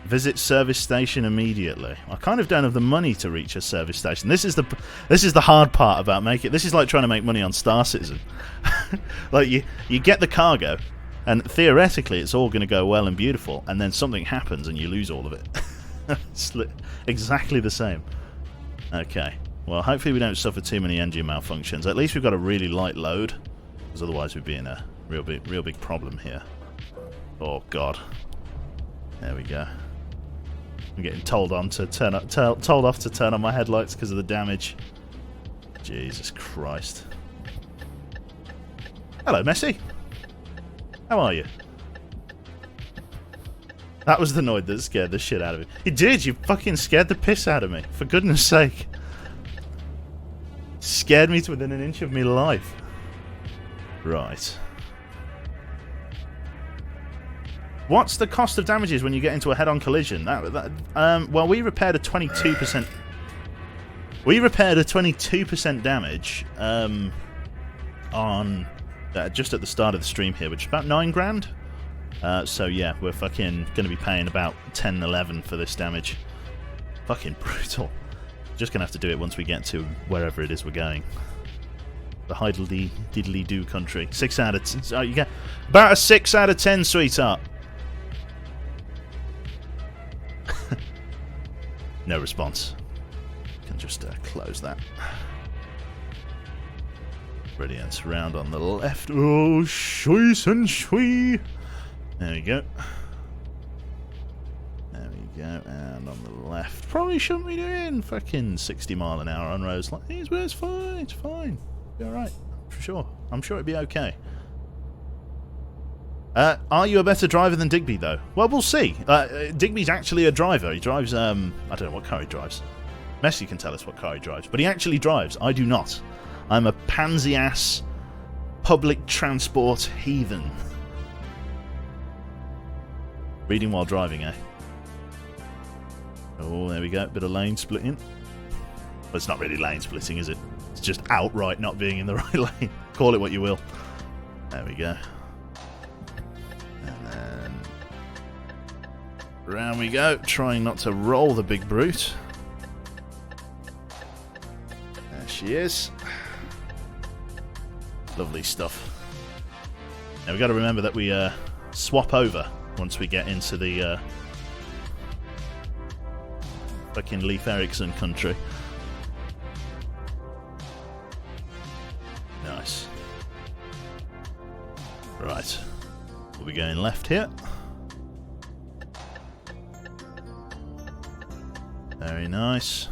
Speaker 1: Visit service station immediately. I kind of don't have the money to reach a service station. This is the hard part about making it. This is like trying to make money on Star Citizen. Like you get the cargo, and theoretically it's all going to go well and beautiful, and then something happens and you lose all of it. It's exactly the same. Okay. Well, hopefully we don't suffer too many engine malfunctions. At least we've got a really light load, because otherwise we'd be in a real big problem here. Oh God. There we go. I'm getting told off to turn on my headlights because of the damage. Jesus Christ. Hello, Messi. How are you? That was the noise that scared the shit out of me. You did. You fucking scared the piss out of me. For goodness sake. Scared me to within an inch of me life. Right. What's the cost of damages when you get into a head-on collision? Well, we repaired a 22%. We repaired a 22% damage on just at the start of the stream here, which is about 9 grand. So yeah, we're fucking going to be paying about 10, 11 for this damage. Fucking brutal. Just going to have to do it once we get to wherever it is we're going. The Heideldy Diddly Doo country. 6 out of 10. Oh, you get about a 6 out of 10, sweetheart. No response. Can just close that. Brilliant. Round on the left. Oh, shoice and shui. There we go. There we go. And on the left. Probably shouldn't be doing fucking 60 mile an hour on roads like these, but it's fine. It's fine. Be alright. For sure. I'm sure it'll be okay. Are you a better driver than Digby, though? Well, we'll see. Digby's actually a driver. He drives, I don't know what car he drives. Messi can tell us what car he drives. But he actually drives. I do not. I'm a pansy-ass public transport heathen. Reading while driving, eh? Oh, there we go. Bit of lane splitting. Well, it's not really lane splitting, is it? It's just outright not being in the right lane. Call it what you will. There we go. And then round we go, trying not to roll the big brute. There she is. Lovely stuff. Now we've got to remember that we swap over once we get into the fucking Leif Erikson country. Nice. Right. We'll be going left here. Very nice.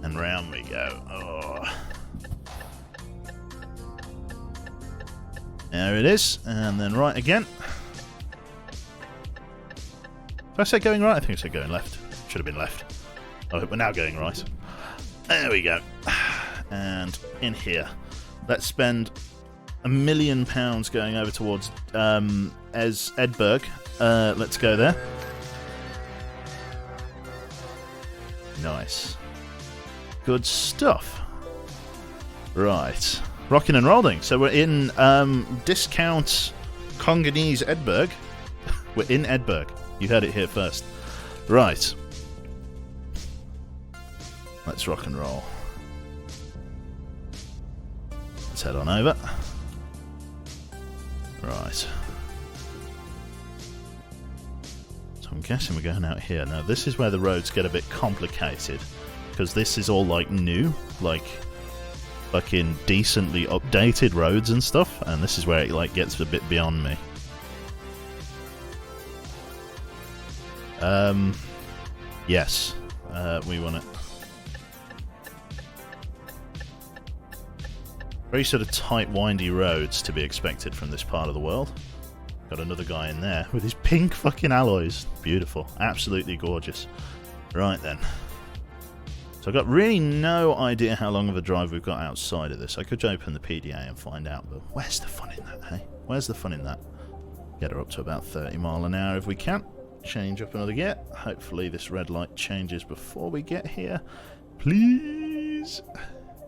Speaker 1: And round we go. Oh. There it is. And then right again. Did I say going right? I think I said going left. Should have been left. Oh, we're now going right. There we go. And in here. Let's spend £1 million going over towards Edberg. Let's go there. Nice. Good stuff. Right. Rocking and rolling. So we're in discount Congolese Edberg. We're in Edberg. You heard it here first. Right. Let's rock and roll. Let's head on over. Right. So I'm guessing we're going out here. Now this is where the roads get a bit complicated. Because this is all like new. Like fucking decently updated roads and stuff. And this is where it like gets a bit beyond me. Yes. We want it. Very sort of tight, windy roads to be expected from this part of the world. Got another guy in there with his pink fucking alloys. Beautiful. Absolutely gorgeous. Right then. So I've got really no idea how long of a drive we've got outside of this. I could open the PDA and find out, but where's the fun in that, hey? Where's the fun in that? Get her up to about 30 mile an hour if we can. Change up another gear. Hopefully this red light changes before we get here. Please.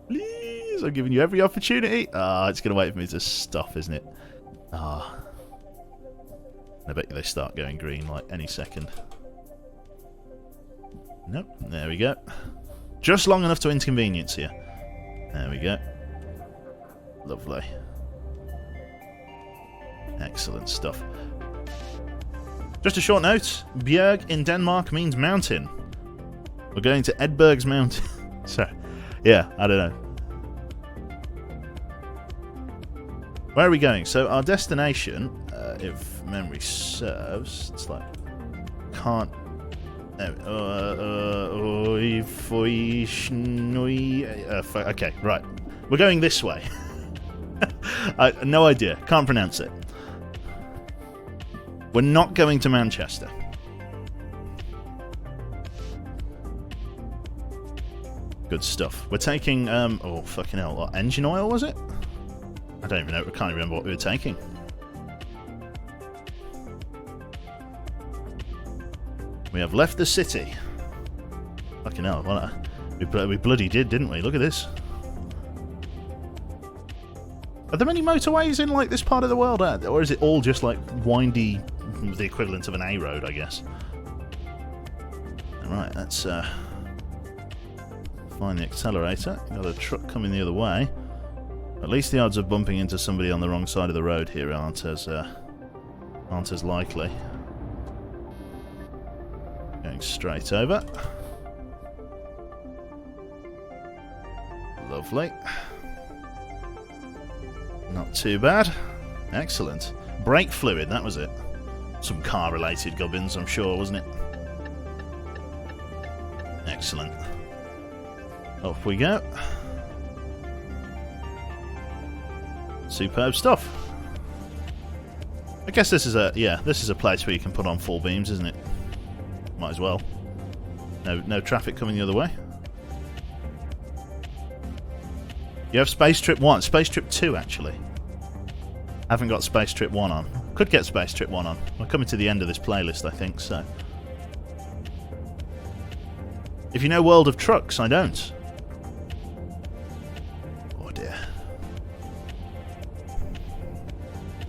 Speaker 1: Please. I'm giving you every opportunity. Ah, it's going to wait for me to stop, isn't it? Ah. I bet you they start going green like any second. Nope, there we go. Just long enough to inconvenience you. There we go. Lovely. Excellent stuff. Just a short note, Bjerg in Denmark means mountain. We're going to Edberg's Mountain. So, yeah, I don't know. Where are we going? So our destination, if memory serves, it's like, can't... okay, right. We're going this way. No idea. Can't pronounce it. We're not going to Manchester. Good stuff. We're taking, oh, fucking hell, what, engine oil, was it? I don't even know, I can't even remember what we were taking. We have left the city. Fucking hell, what we bloody did, didn't we? Look at this. Are there many motorways in, like, this part of the world? Or is it all just, like, windy, the equivalent of an A road, I guess? Alright, let's find the accelerator. Got a truck coming the other way. At least the odds of bumping into somebody on the wrong side of the road here aren't as likely. Going straight over. Lovely. Not too bad. Excellent. Brake fluid, that was it. Some car-related gubbins, I'm sure, wasn't it? Excellent. Off we go. Superb stuff. I guess this is a place where you can put on full beams, isn't it? Might as well. No traffic coming the other way. You have Space Trip 1. Space Trip 2, actually. Haven't got Space Trip 1 on. Could get Space Trip 1 on. We're coming to the end of this playlist, I think, so. If you know World of Trucks, I don't. Oh dear.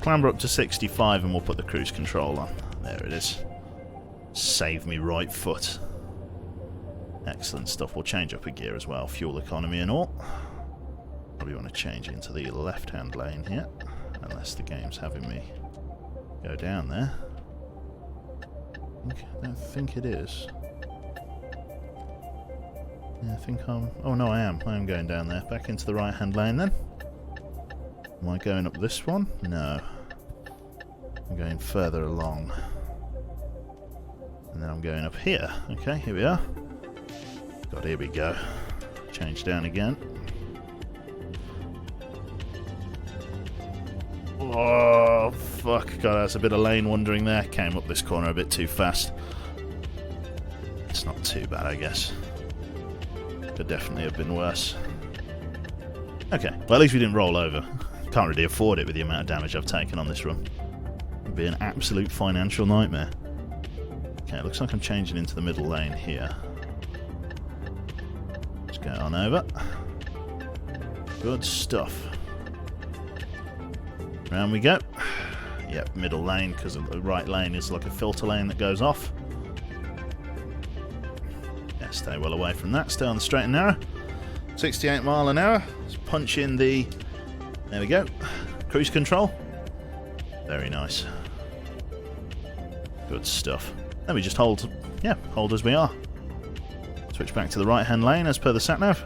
Speaker 1: Clamber up to 65 and we'll put the cruise control on. There it is. Save me right foot. Excellent stuff. We'll change up a gear as well. Fuel economy and all. Probably want to change into the left-hand lane here. Unless the game's having me go down there. I don't think it is. Yeah, I think I'm... Oh no, I am. I am going down there. Back into the right-hand lane then. Am I going up this one? No. I'm going further along. And then I'm going up here. Okay, here we are. God, here we go. Change down again. Oh, fuck. God, that's a bit of lane wandering there. Came up this corner a bit too fast. It's not too bad, I guess. Could definitely have been worse. Okay, well at least we didn't roll over. Can't really afford it with the amount of damage I've taken on this run. It'd be an absolute financial nightmare. Okay, it looks like I'm changing into the middle lane here. Let's go on over. Good stuff. Round we go. Yep, middle lane, because the right lane is like a filter lane that goes off. Yeah, stay well away from that. Stay on the straight and narrow. 68 mile an hour. Let's punch in the... There we go. Cruise control. Very nice. Good stuff. Then we just hold... Yeah, hold as we are. Switch back to the right-hand lane as per the sat-nav.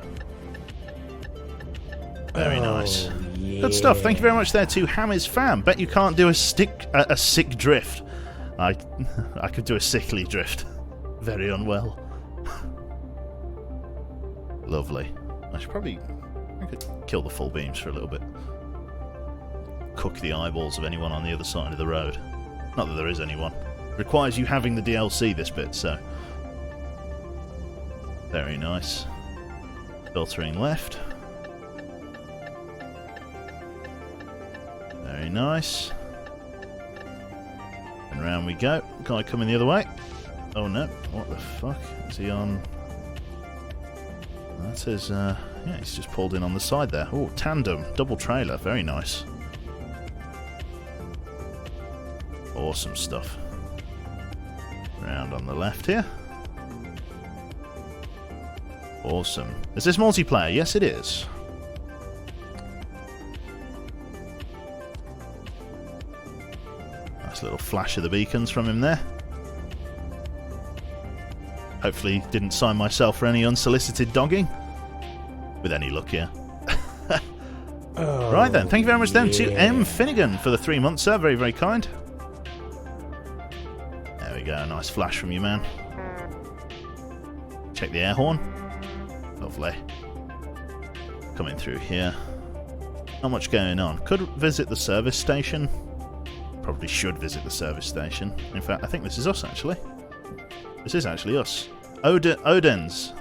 Speaker 1: Very nice. Yeah. Good stuff. Thank you very much there to Hammers Fam. Bet you can't do a sick drift. I could do a sickly drift. Very unwell. Lovely. I could kill the full beams for a little bit. Cook the eyeballs of anyone on the other side of the road. Not that there is anyone. Requires you having the DLC this bit, so... Very nice. Filtering left. Very nice. And round we go. Guy coming the other way. Oh no, what the fuck? Is he on... That says, yeah, he's just pulled in on the side there. Oh, tandem, double trailer, very nice. Awesome stuff. Round on the left here. Awesome. Is this multiplayer? Yes, it is. Nice little flash of the beacons from him there. Hopefully didn't sign myself for any unsolicited dogging. With any luck here.
Speaker 2: Oh,
Speaker 1: Right then, thank you very much then to
Speaker 2: yeah.
Speaker 1: M. Finnegan for the 3 months, sir. Very, very kind. There we go, nice flash from you, man. Check the air horn. Lovely. Coming through here. Not much going on. Could visit the service station. Probably should visit the service station. In fact, I think this is us, actually. This is actually us. Odin's.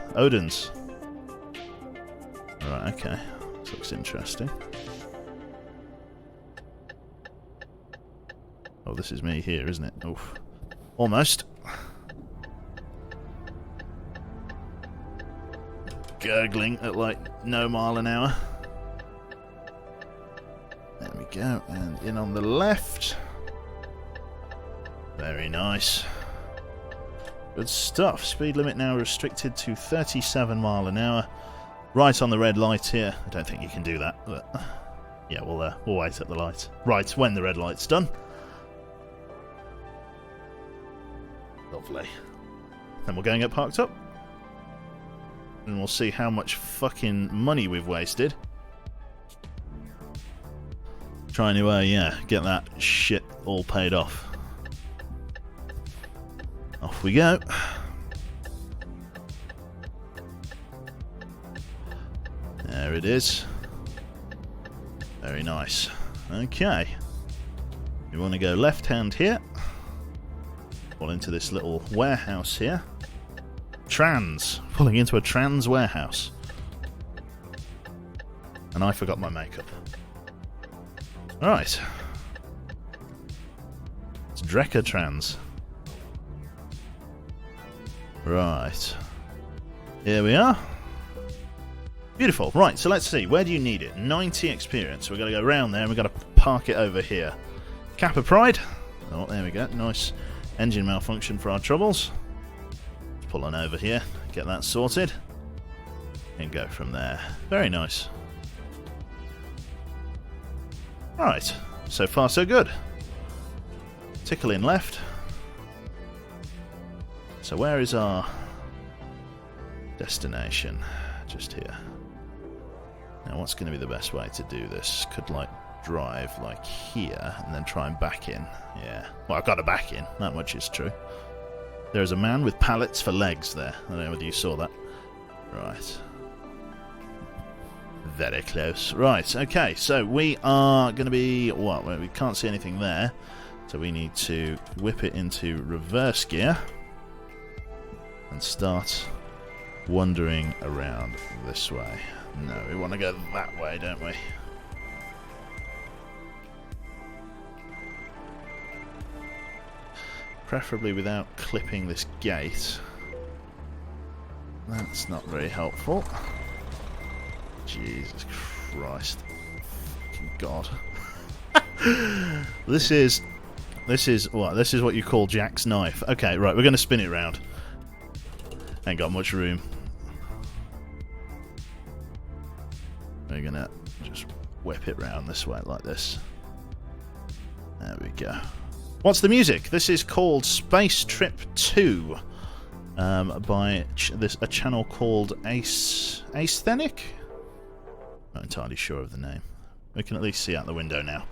Speaker 1: Right, okay. This looks interesting. Oh, this is me here, isn't it? Oof. Almost. Gurgling at like no mile an hour. There we go. And in on the left. Very nice. Good stuff. Speed limit now restricted to 37 mile an hour. Right on the red light here. I don't think you can do that, but yeah, we'll wait at the light. Right when the red light's done. Lovely. Then we're going to get parked up. And we'll see how much fucking money we've wasted. Trying to, yeah, get that shit all paid off. Off we go. There it is. Very nice. Okay. We want to go left hand here. Pull into this little warehouse here. Pulling into a trans warehouse. And I forgot my makeup. Alright. It's Drecker Trans. Right. Here we are. Beautiful. Right, so let's see. Where do you need it? 90 experience. We've got to go around there and we've got to park it over here. Kappa Pride. Oh, there we go. Nice engine malfunction for our troubles. Pull on over here. Get that sorted. And go from there. Very nice. Alright. So far, so good. Tickle in left. So where is our destination? Just here. Now what's going to be the best way to do this? Could like drive like here and then try and back in. Yeah. Well, I've got to back in. That much is true. There's a man with pallets for legs there. I don't know whether you saw that. Right. Very close. Right, okay. So we are going to be... What? Well, we can't see anything there. So we need to whip it into reverse gear. And start wandering around this way. No, we want to go that way, don't we? Preferably without clipping this gate. That's not very helpful. Jesus Christ. Fucking God. This is what? This is what you call Jack's knife. Okay, right, we're going to spin it round. Ain't got much room. We're going to just whip it round this way like this. There we go. What's the music? This is called Space Trip 2 by a channel called Aesthetic? Not entirely sure of the name. We can at least see out the window now.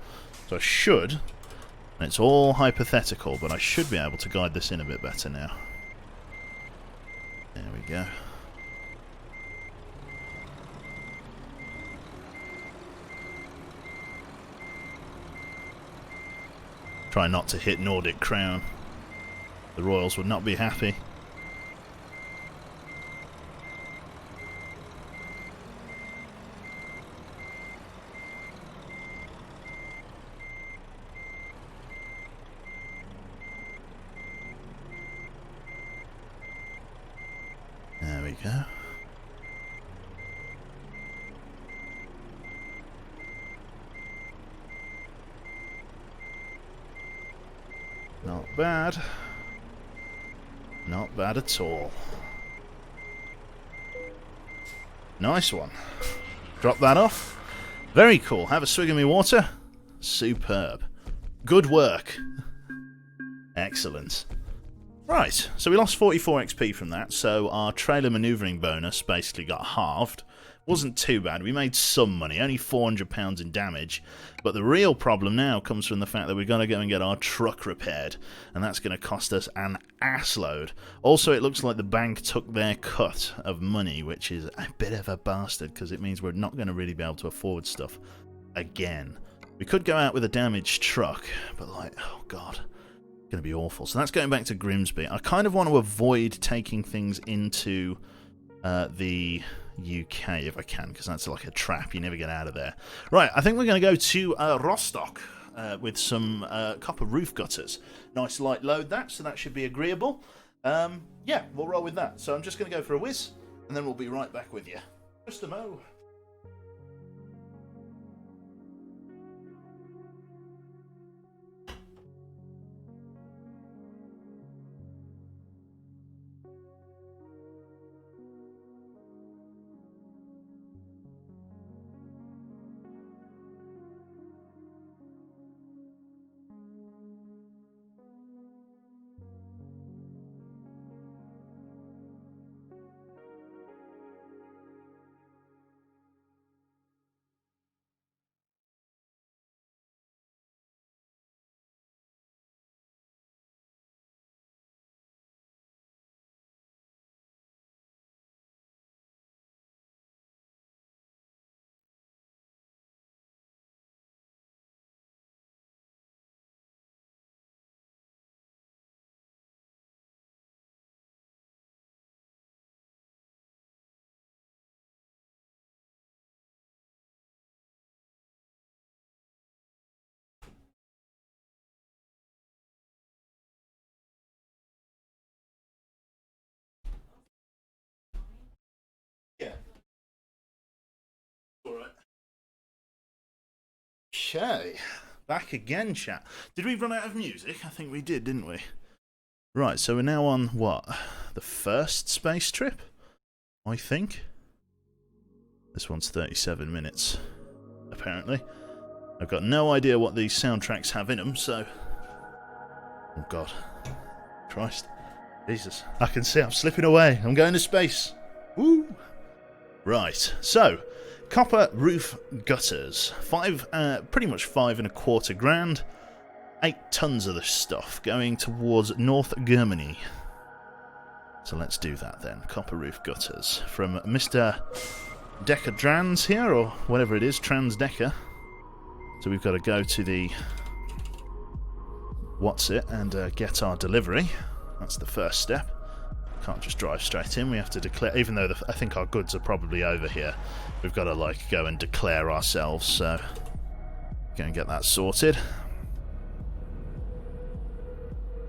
Speaker 1: So I should, and it's all hypothetical, but I should be able to guide this in a bit better now. There we go. Try not to hit Nordic Crown. The Royals would not be happy. There we go. Not bad. Not bad at all. Nice one. Drop that off. Very cool. Have a swig of me water. Superb. Good work. Excellent. Right, so we lost 44 XP from that, so our trailer manoeuvring bonus basically got halved. Wasn't too bad. We made some money, only £400 in damage. But the real problem now comes from the fact that we've got to go and get our truck repaired. And that's going to cost us an assload. Also, it looks like the bank took their cut of money, which is a bit of a bastard, because it means we're not going to really be able to afford stuff again. We could go out with a damaged truck, but like, oh god, going to be awful. So that's going back to Grimsby. I kind of want to avoid taking things into the UK if I can, because that's like a trap. You never get out of there. Right, I think we're going to go to Rostock with some copper roof gutters. Nice light load that, so that should be agreeable. Yeah, we'll roll with that. So I'm just going to go for a whiz, and then we'll be right back with you. Just a mo. Yeah. Alright. Okay. Back again, chat. Did we run out of music? I think we did, didn't we? Right, so we're now on, what? The first space trip? I think. This one's 37 minutes, apparently. I've got no idea what these soundtracks have in them, so... Oh, God. Christ. Jesus. I can see I'm slipping away. I'm going to space. Woo! Right, so... Copper roof gutters. Pretty much £5.25 grand. 8 tons of this stuff going towards North Germany. So let's do that then. Copper roof gutters. From Mr. Decker Trans here, or whatever it is, Transdecker. So we've got to go to the... What's it? And get our delivery. That's the first step. Can't just drive straight in. We have to declare, even though I think our goods are probably over here. We've got to like go and declare ourselves. So go and get that sorted.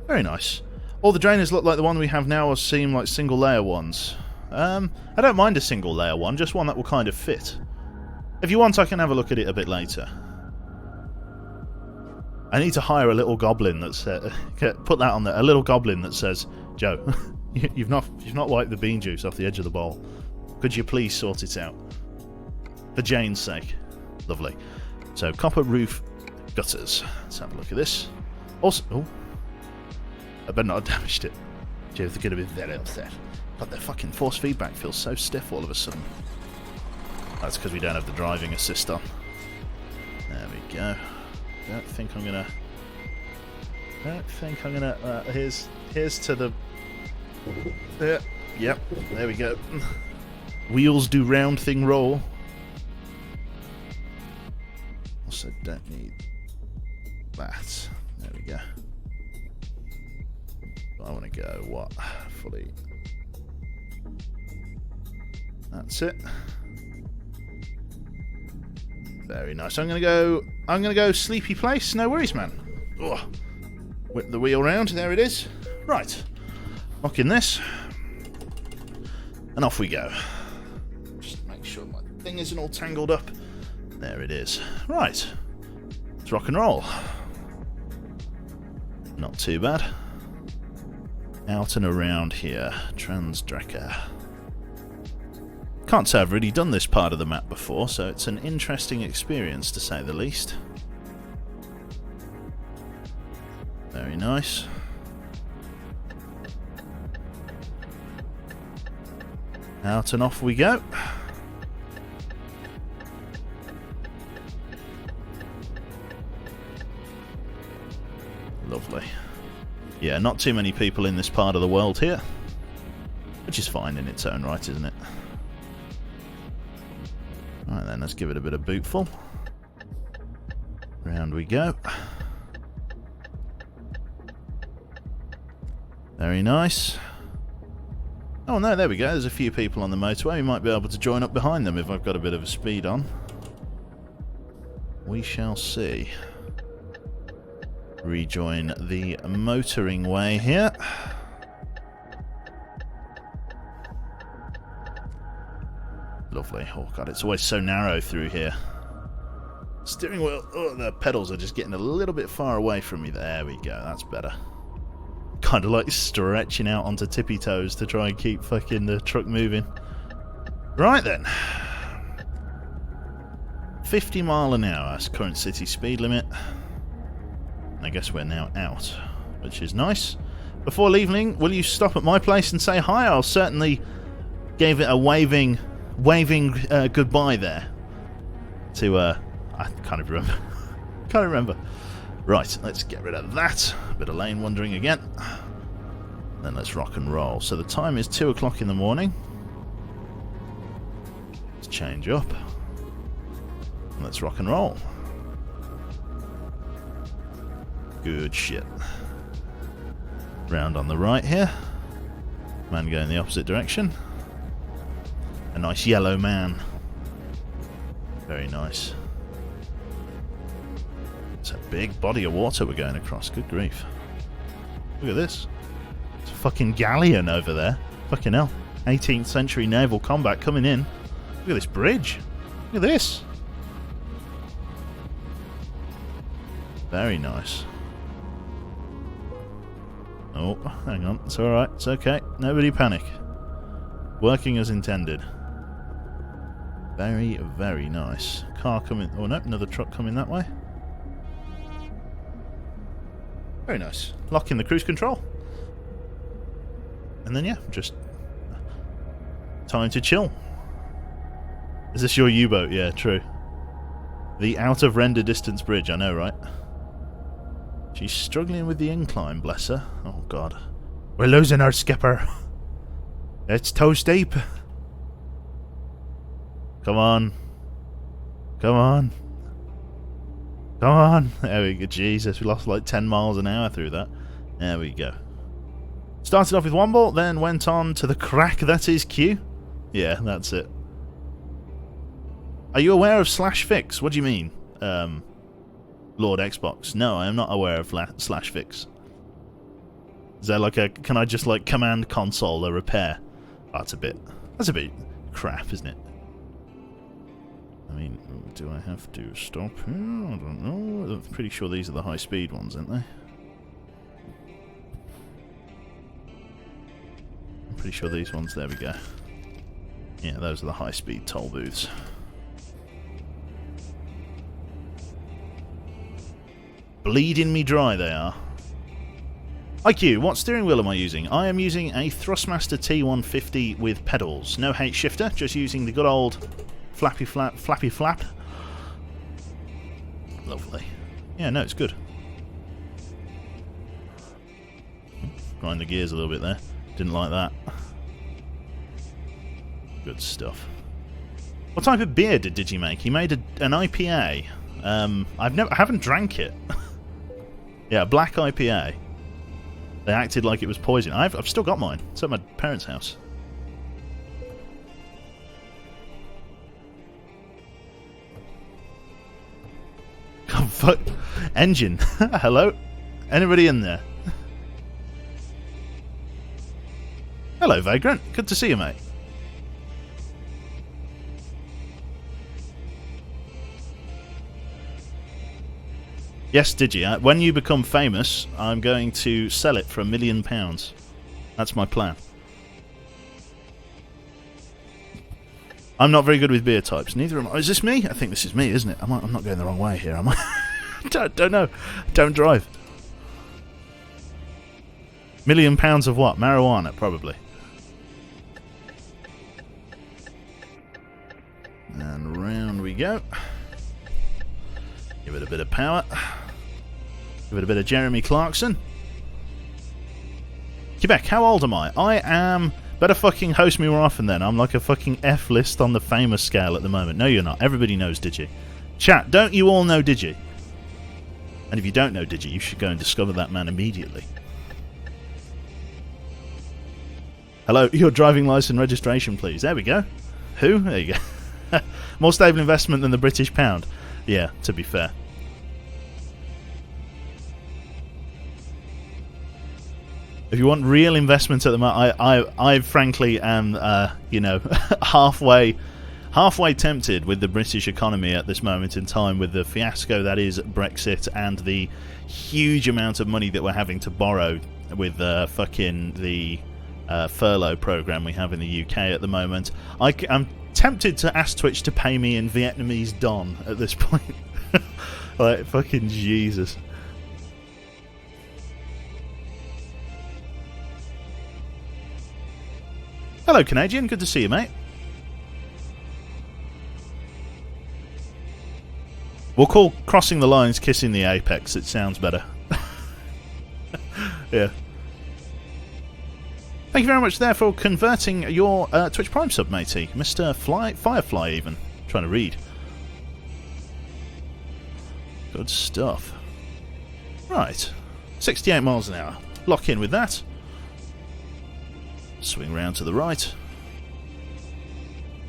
Speaker 1: Very nice. All the drainers look like the one we have now, or seem like single layer ones. I don't mind a single layer one, just one that will kind of fit. If you want, I can have a look at it a bit later. I need to hire a little goblin that's put that on there. A little goblin that says, "Joe, you've not wiped the bean juice off the edge of the bowl. Could you please sort it out? For Jane's sake." Lovely. So, copper roof gutters. Let's have a look at this. Also, oh, I better not have damaged it. Joe, they're going to be very upset. But their fucking force feedback feels so stiff all of a sudden. That's because we don't have the driving assist on. There we go. Don't think I'm gonna. Here's to the. Yep. There we go. Wheels do round thing roll. Also, don't need that. There we go. I want to go what? Fully. That's it. Very nice. I'm gonna go sleepy place. No worries, man. Ugh. Whip the wheel round. There it is. Right. Lock in this. And off we go. Just make sure my thing isn't all tangled up. There it is. Right. Let's rock and roll. Not too bad. Out and around here. Transdrecker. Can't say I've really done this part of the map before, so it's an interesting experience to say the least. Very nice. Out and off we go. Lovely. Yeah, not too many people in this part of the world here, which is fine in its own right, isn't it? Right then, let's give it a bit of bootful. Round we go. Very nice. Oh no, there we go. There's a few people on the motorway. We might be able to join up behind them if I've got a bit of a speed on. We shall see. Rejoin the motoring way here. Lovely. Oh god, it's always so narrow through here. Steering wheel, oh, the pedals are just getting a little bit far away from me. There we go, that's better. Kind of like stretching out onto tippy toes to try and keep fucking the truck moving. Right then. 50 mile an hour, that's current city speed limit. I guess we're now out, which is nice. Before leaving, will you stop at my place and say hi? I'll certainly give it a waving goodbye there. To, I can't even remember. Can't remember. Right, let's get rid of that. A bit of lane wandering again. Then let's rock and roll. So the time is 2 o'clock in the morning. Let's change up. And let's rock and roll. Good shit. Round on the right here. Man going the opposite direction. A nice yellow man. Very nice. It's a big body of water we're going across. Good grief. Look at this. It's a fucking galleon over there. Fucking hell. 18th century naval combat coming in. Look at this bridge. Look at this. Very nice. Oh, hang on. It's alright. It's okay. Nobody panic. Working as intended. Very, very nice. Car coming... Oh, no. Another truck coming that way. Very nice. Lock in the cruise control. And then, yeah, just... time to chill. Is this your U-boat? Yeah, true. The out of render distance bridge. I know, right? She's struggling with the incline, bless her. Oh, God. We're losing our skipper. It's toe steep. Come on. Come on. Come on. There we go. Jesus, we lost like 10 miles an hour through that. There we go. Started off with Womble, then went on to the crack that is Q. Yeah, that's it. Are you aware of slash fix? What do you mean? Lord Xbox. No, I am not aware of slash fix. Is there like a... Can I just like command console a repair? Oh, that's a bit crap, isn't it? I mean, do I have to stop here? I don't know. I'm pretty sure these are the high speed ones, aren't they? I'm pretty sure these ones... There we go. Yeah, those are the high speed toll booths. Bleeding me dry they are. IQ, what steering wheel am I using? I am using a Thrustmaster T150 with pedals. No H shifter, just using the good old flappy flap. Lovely. Yeah, no, it's good. Grind the gears a little bit there. Didn't like that. Good stuff. What type of beer did you make? He made an IPA. I haven't drank it. Yeah, black IPA. They acted like it was poison. I've still got mine. It's at my parents' house. Oh, fuck. Engine. Hello? Anybody in there? Hello, Vagrant. Good to see you, mate. Yes, Digi. When you become famous, I'm going to sell it for £1 million. That's my plan. I'm not very good with beer types. Neither am I. Is this me? I think this is me, isn't it? I'm not going the wrong way here, am I? don't know. Don't drive. £1 million of what? Marijuana, probably. And round we go. Give it a bit of power. Give it a bit of Jeremy Clarkson. Quebec, how old am I? I am... Better fucking host me more often then. I'm like a fucking F list on the famous scale at the moment. No, you're not. Everybody knows Digi. Chat, don't you all know Digi? And if you don't know Digi, you should go and discover that man immediately. Hello, your driving license registration, please. There we go. Who? There you go. More stable investment than the British pound. Yeah, to be fair. If you want real investment at the moment, I frankly am, halfway tempted with the British economy at this moment in time, with the fiasco that is Brexit and the huge amount of money that we're having to borrow with the furlough program we have in the UK at the moment. I'm tempted to ask Twitch to pay me in Vietnamese dong at this point. Like, fucking Jesus. Hello, Canadian. Good to see you, mate. We'll call crossing the lines kissing the apex. It sounds better. Yeah. Thank you very much there for converting your Twitch Prime sub, matey. Mr. Firefly, even. Trying to read. Good stuff. Right. 68 miles an hour. Lock in with that. Swing round to the right.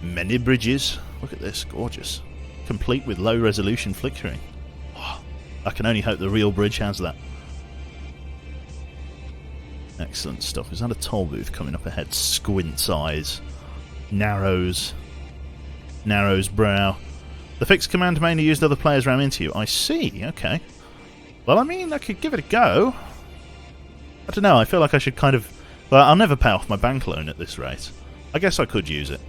Speaker 1: Many bridges. Look at this, gorgeous. Complete with low resolution flickering. Oh, I can only hope the real bridge has that. Excellent stuff. Is that a toll booth coming up ahead? Squint's eyes. Narrows brow. The fixed command mainly used other players ram into you. I see, okay. Well, I mean, I could give it a go. I don't know, I feel like I should kind of... Well, I'll never pay off my bank loan at this rate. I guess I could use it.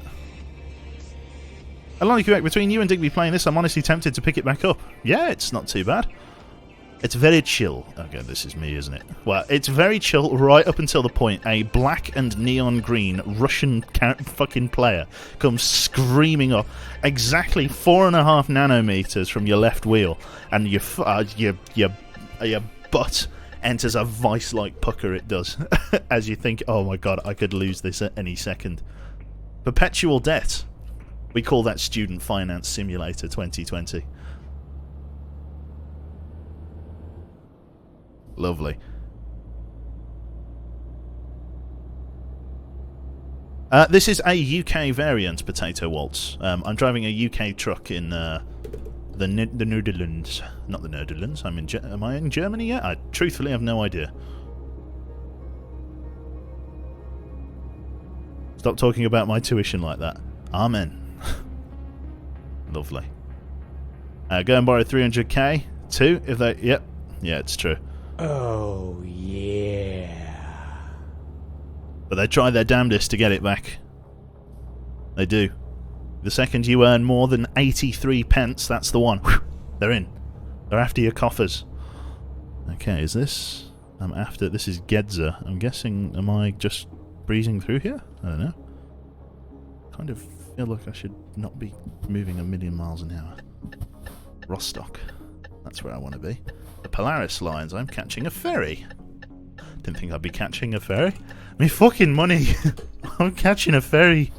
Speaker 1: Along Quebec, between you and Digby playing this, I'm honestly tempted to pick it back up. Yeah, it's not too bad. It's very chill. Okay, this is me, isn't it? Well, it's very chill right up until the point a black and neon green Russian fucking player comes screaming up exactly 4.5 nanometers from your left wheel, and your butt enters a vice-like pucker, it does, as you think, oh my god, I could lose this at any second. Perpetual debt. We call that Student Finance Simulator 2020. Lovely. This is a UK variant, Potato Waltz. I'm driving a UK truck in... the Netherlands. Not the Netherlands. Am I in Germany yet? I truthfully have no idea. Stop talking about my tuition like that. Amen. Lovely. Go and borrow 300k. 2, if they... Yep. Yeah, it's true.
Speaker 2: Oh, yeah.
Speaker 1: But they try their damnedest to get it back. They do. The second you earn more than 83 pence, that's the one. Whew, they're in. They're after your coffers. Okay, is this... I'm after... This is Gedza. I'm guessing... Am I just breezing through here? I don't know. Kind of feel like I should not be moving 1,000,000 miles an hour. Rostock. That's where I want to be. The Polaris lines. I'm catching a ferry. Didn't think I'd be catching a ferry. Me fucking money. I'm catching a ferry.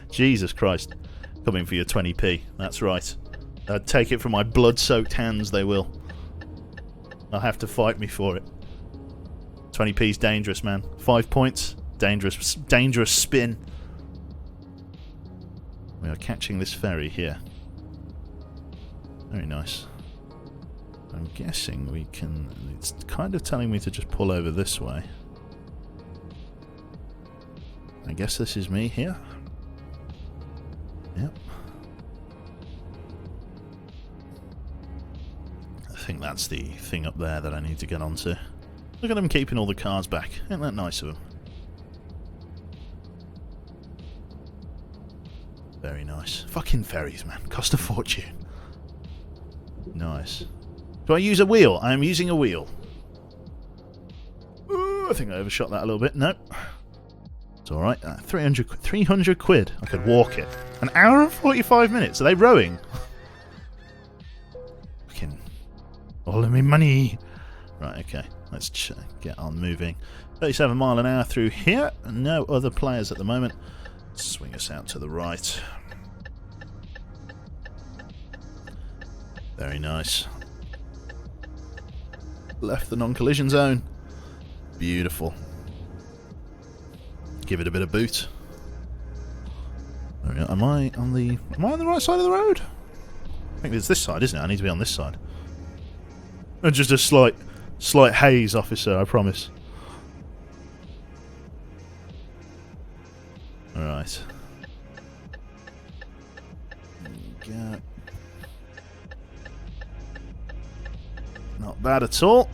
Speaker 1: Jesus Christ. Coming for your 20p. That's right. I'd take it from my blood-soaked hands, they will. They'll have to fight me for it. 20p's dangerous, man. 5 points. Dangerous. Dangerous spin. We are catching this ferry here. Very nice. I'm guessing we can... It's kind of telling me to just pull over this way. I guess this is me here. Yep. think that's the thing up there that I need to get onto. Look at them keeping all the cars back. Isn't that nice of them? Very nice. Fucking ferries, man. Cost a fortune. Nice. Do I use a wheel? I am using a wheel. Ooh, I think I overshot that a little bit. Nope. It's alright. 300 quid. I could walk it. An hour and 45 minutes. Are they rowing? Fucking all of me money. Right, okay. Let's get on moving. 37 mile an hour through here. No other players at the moment. Swing us out to the right. Very nice. Left the non-collision zone. Beautiful. Give it a bit of boot. There we go. Am I on the right side of the road? I think it's this side, isn't it? I need to be on this side. Just a slight haze, officer, I promise. Alright. Go. Not bad at all.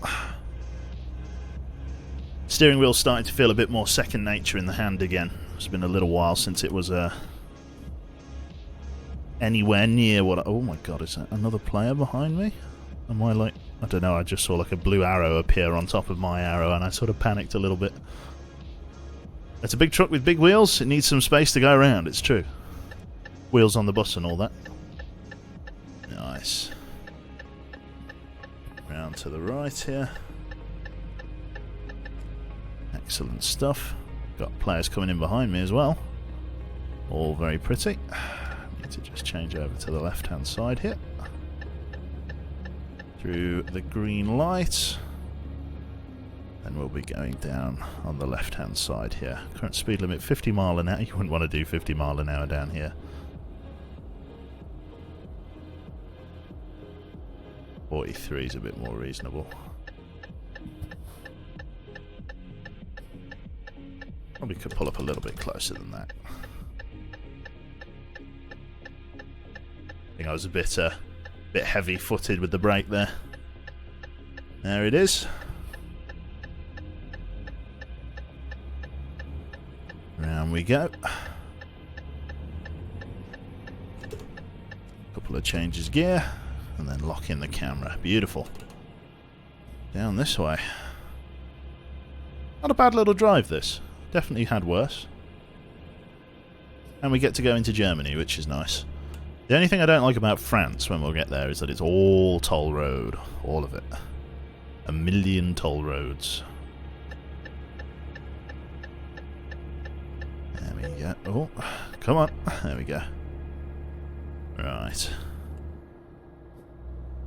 Speaker 1: Steering wheel's starting to feel a bit more second nature in the hand again. It's been a little while since it was anywhere near what oh my god, is that another player behind me? Am I like... I don't know, I just saw like a blue arrow appear on top of my arrow and I sort of panicked a little bit. It's a big truck with big wheels. It needs some space to go around, it's true. Wheels on the bus and all that. Nice. Round to the right here. Excellent stuff. Got players coming in behind me as well. All very pretty. Need to just change over to the left-hand side here. Through the green light. And we'll be going down on the left-hand side here. Current speed limit 50 mile an hour. You wouldn't want to do 50 mile an hour down here. 43 is a bit more reasonable. Probably could pull up a little bit closer than that. I think I was a bit heavy-footed with the brake there. There it is. Round we go. Couple of changes gear, and then lock in the camera. Beautiful. Down this way. Not a bad little drive, this. Definitely had worse. And we get to go into Germany, which is nice. The only thing I don't like about France when we'll get there is that it's all toll road. All of it. 1 million toll roads. There we go. Oh, come on. There we go. Right.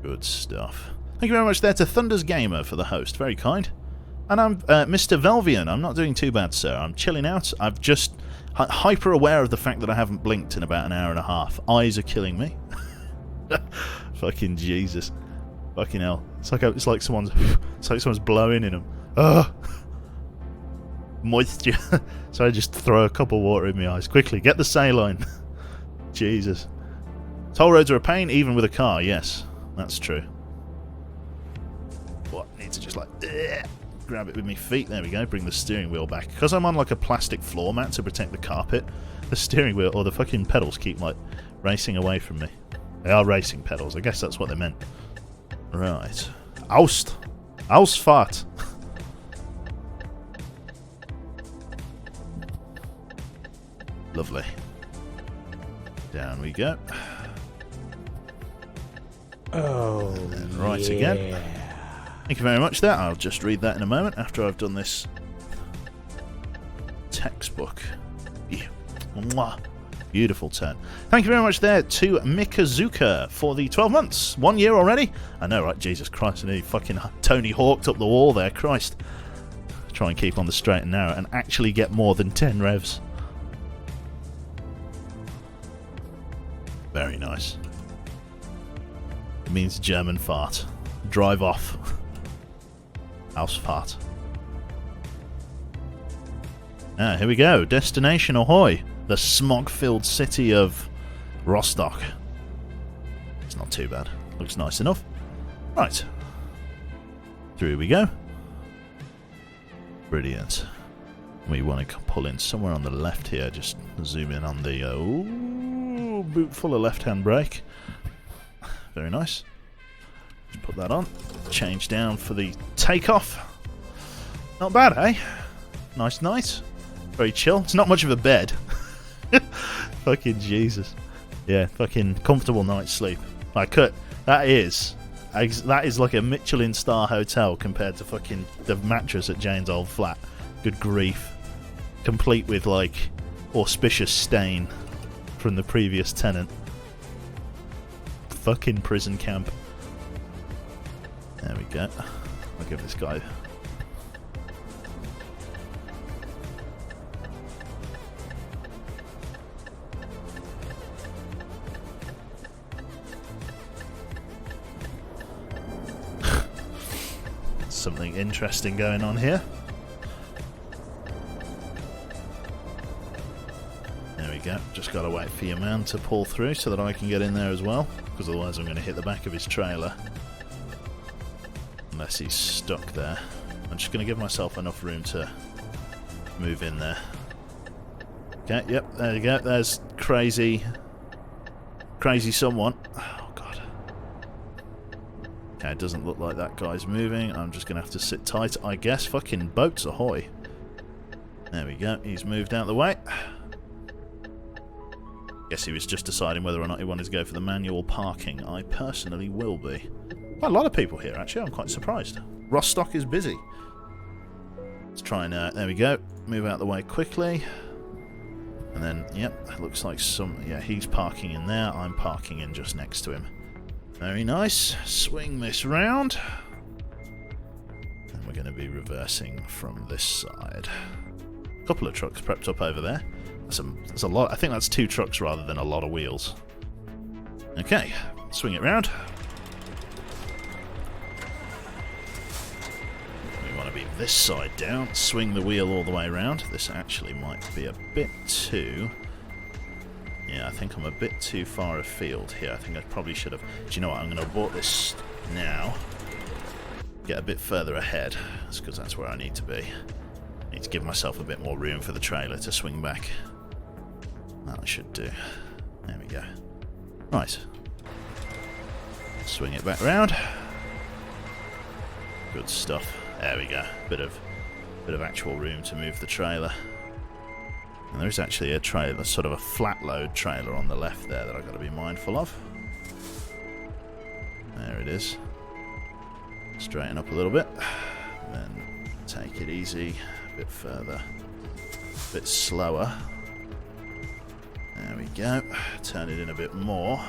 Speaker 1: Good stuff. Thank you very much there to Thunders Gamer for the host. Very kind. And I'm Mr. Velvian. I'm not doing too bad, sir. I'm chilling out. I've just hyper aware of the fact that I haven't blinked in about an hour and a half. Eyes are killing me. Fucking Jesus. Fucking hell. It's like someone's blowing in them. Ugh. Moisture. So I just throw a cup of water in my eyes. Quickly, get the saline. Jesus. Toll roads are a pain, even with a car. Yes, that's true. What? Need to just like grab it with my feet. There we go. Bring the steering wheel back. Because I'm on like a plastic floor mat to protect the carpet, the steering wheel or the fucking pedals keep like racing away from me. They are racing pedals. I guess that's what they meant. Right. Ausfahrt. Lovely. Down we go.
Speaker 2: Oh,
Speaker 1: and then right again. Thank you very much there. I'll just read that in a moment after I've done this textbook. Yeah. Mwah. Beautiful turn. Thank you very much there to Mikazuka for the 12 months. 1 year already? I know, right? Jesus Christ. I nearly fucking Tony Hawked up the wall there. Christ. Try and keep on the straight and narrow and actually get more than 10 revs. Very nice. It means German fart. Drive off. Ausfahrt. Ah, here we go. Destination ahoy. The smog-filled city of Rostock. It's not too bad. Looks nice enough. Right. Through we go. Brilliant. We want to pull in somewhere on the left here. Just zoom in on the boot full of left-hand brake. Very nice. Just put that on. Change down for the takeoff. Not bad, eh? Nice night. Very chill. It's not much of a bed. Fucking Jesus. Yeah, fucking comfortable night's sleep. That is like a Michelin star hotel compared to fucking the mattress at Jane's old flat. Good grief. Complete with like auspicious stain from the previous tenant. Fucking prison camp. There we go. I'll give this guy... something interesting going on here. There we go. Just got to wait for your man to pull through so that I can get in there as well, because otherwise I'm going to hit the back of his trailer. Unless he's stuck there. I'm just going to give myself enough room to move in there. Okay, yep, there you go. There's crazy someone. Oh, God. Okay, it doesn't look like that guy's moving. I'm just going to have to sit tight, I guess. Fucking boats ahoy. There we go. He's moved out of the way. Guess he was just deciding whether or not he wanted to go for the manual parking. I personally will be. Quite a lot of people here, actually. I'm quite surprised. Rostock is busy. Let's try and... there we go. Move out of the way quickly. And then, yep, it looks like yeah, he's parking in there. I'm parking in just next to him. Very nice. Swing this round. And we're going to be reversing from this side. A couple of trucks prepped up over there. That's a lot. I think that's 2 trucks rather than a lot of wheels. Okay, swing it round. We want to be this side down. Swing the wheel all the way around. This actually might be a bit too... Yeah, I think I'm a bit too far afield here. I think I probably should have... Do you know what? I'm going to abort this now. Get a bit further ahead. That's because that's where I need to be. I need to give myself a bit more room for the trailer to swing back. That I should do. There we go. Right. Swing it back round. Good stuff. There we go. Bit of actual room to move the trailer. And there's actually a trailer, sort of a flat load trailer on the left there that I've got to be mindful of. There it is. Straighten up a little bit. Then take it easy. A bit further. A bit slower. There we go. Turn it in a bit more.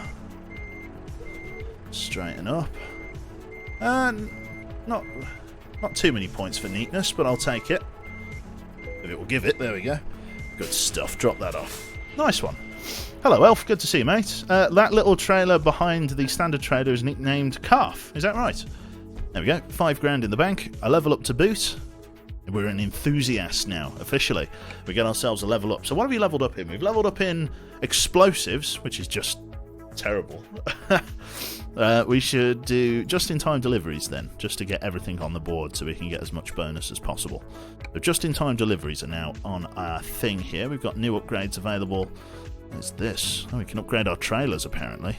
Speaker 1: Straighten up. And not too many points for neatness, but I'll take it. If it will give it. There we go. Good stuff. Drop that off. Nice one. Hello, Elf. Good to see you, mate. That little trailer behind the standard trailer is nicknamed Calf. Is that right? There we go. 5 grand in the bank. A level up to boot. We're an enthusiast now, officially. We get ourselves a level up. So what have we leveled up in? We've leveled up in explosives, which is just terrible. We should do just-in-time deliveries then, just to get everything on the board so we can get as much bonus as possible. So just-in-time deliveries are now on our thing here. We've got new upgrades available. What's this? Oh, we can upgrade our trailers, apparently.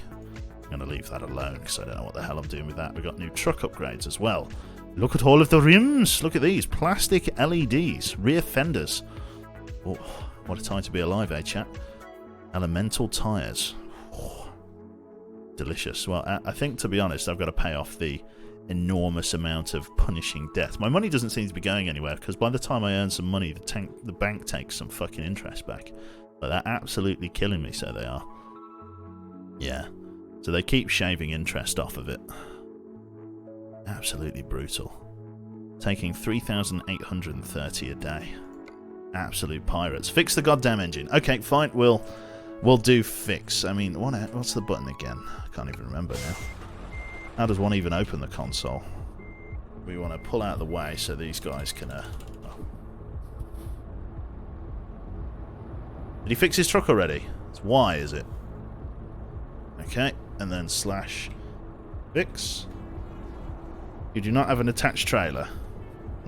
Speaker 1: I'm going to leave that alone because I don't know what the hell I'm doing with that. We've got new truck upgrades as well. Look at all of the rims. Look at these. Plastic LEDs. Rear fenders. Oh, what a time to be alive, eh, chat? Elemental tyres. Oh, delicious. Well, I think, to be honest, I've got to pay off the enormous amount of punishing debt. My money doesn't seem to be going anywhere, because by the time I earn some money, the bank takes some fucking interest back. But they're absolutely killing me, so they are. Yeah. So they keep shaving interest off of it. Absolutely brutal. Taking 3,830 a day. Absolute pirates. Fix the goddamn engine. Okay, fine. We'll do fix. I mean, what's the button again? I can't even remember now. How does one even open the console? We want to pull out of the way so these guys can... Oh. Did he fix his truck already? It's Y, is it? Okay, and then slash fix. You do not have an attached trailer.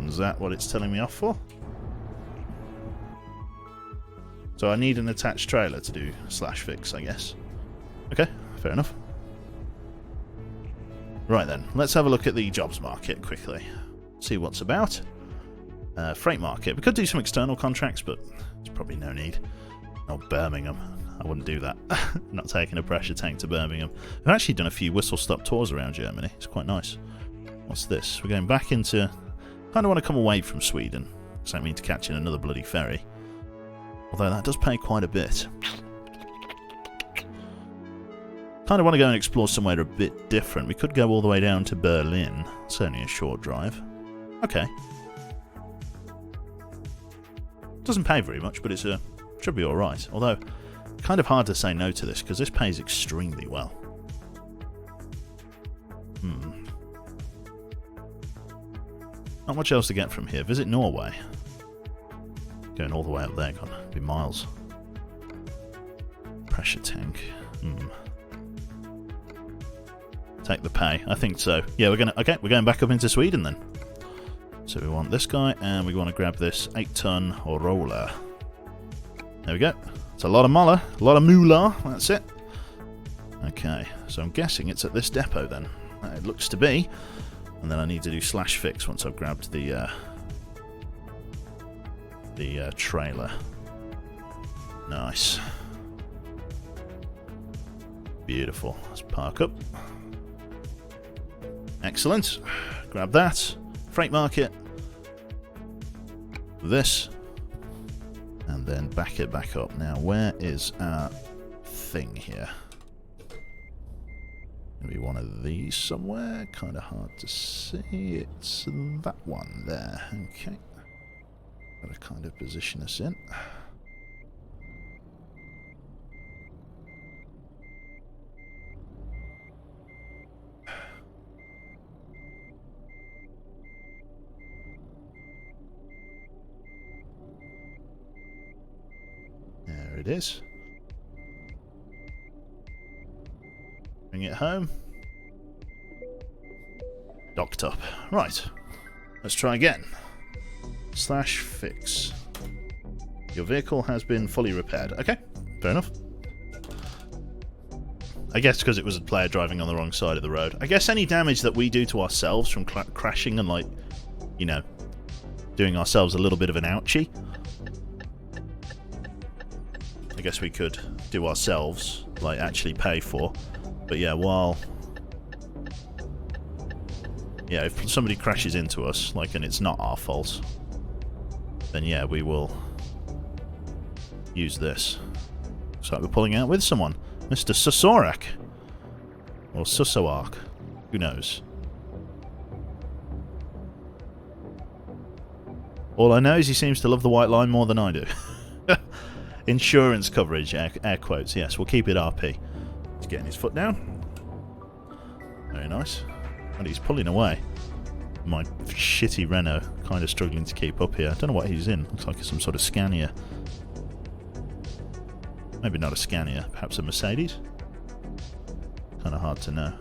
Speaker 1: Is that what it's telling me off for? So I need an attached trailer to do /fix, I guess. Okay, fair enough. Right then, let's have a look at the jobs market quickly. See what's about. Freight market. We could do some external contracts, but there's probably no need. Oh, Birmingham. I wouldn't do that. Not taking a pressure tank to Birmingham. We've actually done a few whistle-stop tours around Germany. It's quite nice. What's this? We're going back into... kind of want to come away from Sweden. Does that mean to catching another bloody ferry? Although that does pay quite a bit. Kind of want to go and explore somewhere a bit different. We could go all the way down to Berlin. It's only a short drive. Okay. Doesn't pay very much, but it's should be alright. Although, kind of hard to say no to this, because this pays extremely well. Not much else to get from here. Visit Norway. Going all the way up there, gonna be miles. Pressure tank. Take the pay. I think so. Yeah, we're going back up into Sweden then. So we want this guy, and we want to grab this 8-ton roller. There we go. It's a lot of moolah. A lot of moolah. That's it. Okay, so I'm guessing it's at this depot then. It looks to be. And then I need to do /fix once I've grabbed the trailer. Nice. Beautiful. Let's park up. Excellent. Grab that. Freight market. This. And then back it back up. Now, where is our thing here? Maybe one of these somewhere. Kind of hard to see. It's that one there. Okay. Got to kind of position us in. There it is. Bring it home. Docked up. Right. Let's try again. /fix. Your vehicle has been fully repaired. Okay, fair enough. I guess because it was a player driving on the wrong side of the road. I guess any damage that we do to ourselves from crashing and, like, you know, doing ourselves a little bit of an ouchie, I guess we could do ourselves, like, actually pay for. But yeah, while... yeah, if somebody crashes into us, like, and it's not our fault, then yeah, we will use this. Looks like we're pulling out with someone. Mr. Susorak. Or Susoark. Who knows? All I know is he seems to love the white line more than I do. Insurance coverage, air quotes, yes, we'll keep it RP. He's getting his foot down. Very nice. And he's pulling away. My shitty Renault kind of struggling to keep up here. I don't know what he's in. Looks like some sort of Scania. Maybe not a Scania, perhaps a Mercedes? Kind of hard to know.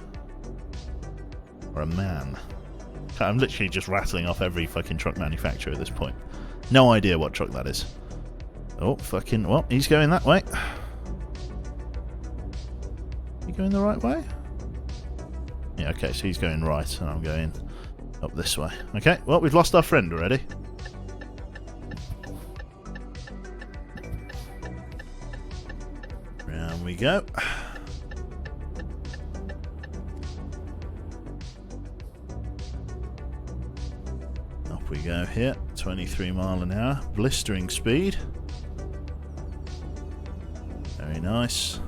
Speaker 1: Or a MAN. I'm literally just rattling off every fucking truck manufacturer at this point. No idea what truck that is. Oh, fucking... well, he's going that way. You going the right way? Yeah, okay, so he's going right, and I'm going up this way. Okay, well, we've lost our friend already. Round we go. Up we go here. 23 mile an hour. Blistering speed. Very nice.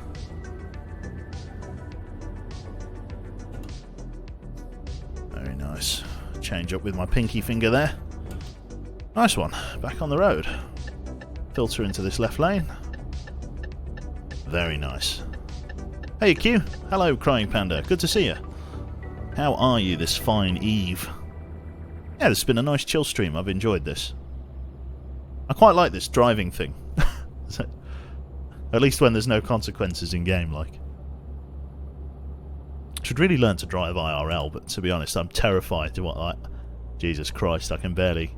Speaker 1: Very nice. Change up with my pinky finger there. Nice one. Back on the road. Filter into this left lane. Very nice. Hey Q. Hello Crying Panda. Good to see you. How are you this fine eve? Yeah, this has been a nice chill stream. I've enjoyed this. I quite like this driving thing. At least when there's no consequences in game, like. should really learn to drive IRL, but to be honest, I'm terrified to what, like, Jesus Christ, I can barely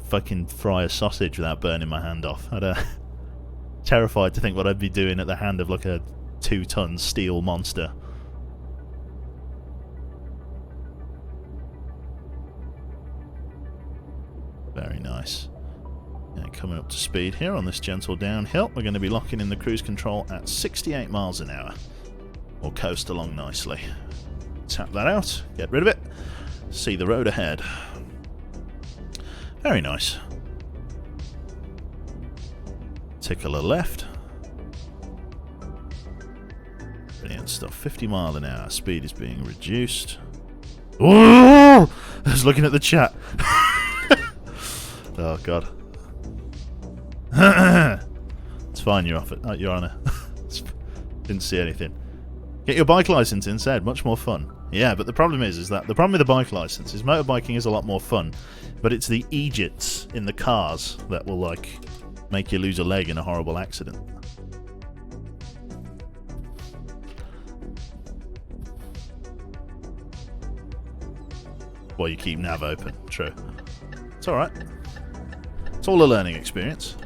Speaker 1: fucking fry a sausage without burning my hand off. Terrified to think what I'd be doing at the hand of like a 2-ton steel monster. Very nice. And coming up to speed here on this gentle downhill, we're going to be locking in the cruise control at 68 miles an hour. We'll coast along nicely. Tap that out, get rid of it, see the road ahead. Very nice. Tickle left. Brilliant stuff. 50 mile an hour. Speed is being reduced. Oh! I was looking at the chat. Oh god. It's fine. You're off it. Oh, you're on it. Didn't see anything. Get your bike license instead. Much more fun. Yeah, but the problem is that the problem with the bike license is motorbiking is a lot more fun, but it's the Egypts in the cars that will like make you lose a leg in a horrible accident. Well, you keep nav open. True. It's alright. It's all a learning experience.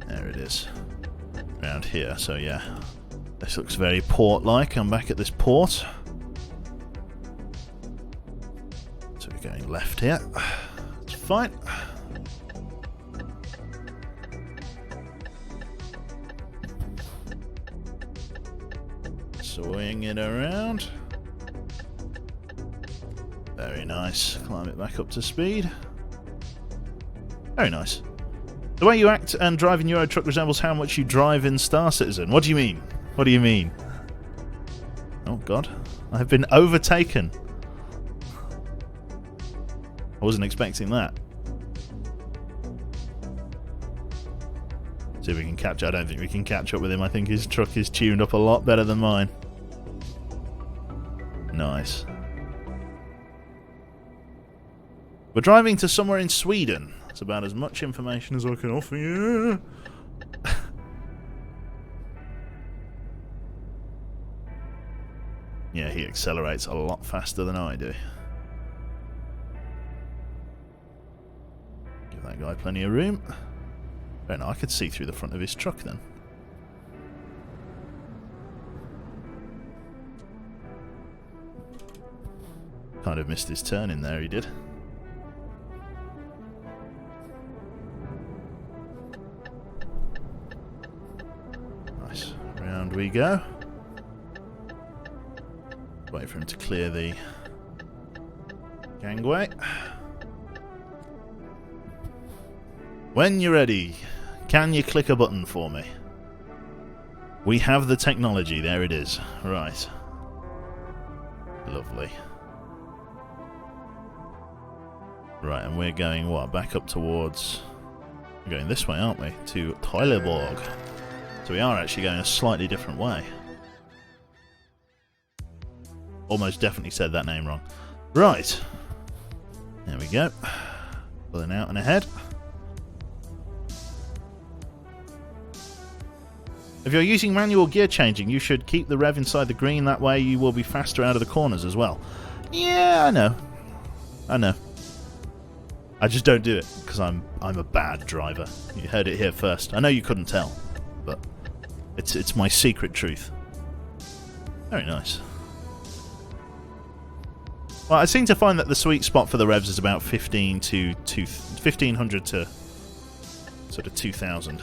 Speaker 1: There it is. Around here, so yeah. This looks very port-like. I'm back at this port. So we're going left here. It's fine. Swing it around. Very nice. Climb it back up to speed. Very nice. The way you act and drive in Euro Truck resembles how much you drive in Star Citizen. What do you mean? What do you mean? Oh god. I have been overtaken. I wasn't expecting that. See if we can catch up. I don't think we can catch up with him. I think his truck is tuned up a lot better than mine. Nice. We're driving to somewhere in Sweden. That's about as much information as I can offer you. Yeah, he accelerates a lot faster than I do. Give that guy plenty of room. Don't know, I could see through the front of his truck then. Kind of missed his turn in there, he did. Nice. Round we go. Wait for him to clear the gangway. When you're ready, can you click a button for me? We have the technology. There it is. Right. Lovely. Right, and we're going, what, back up towards... We're going this way, aren't we? To Trelleborg. So we are actually going a slightly different way. Almost definitely said that name wrong. Right. There we go. Pulling out and ahead. If you're using manual gear changing, you should keep the rev inside the green. That way you will be faster out of the corners as well. Yeah, I know. I know. I just don't do it because I'm a bad driver. You heard it here first. I know you couldn't tell, but it's my secret truth. Very nice. Well, I seem to find that the sweet spot for the revs is about 1500 to sort of 2000.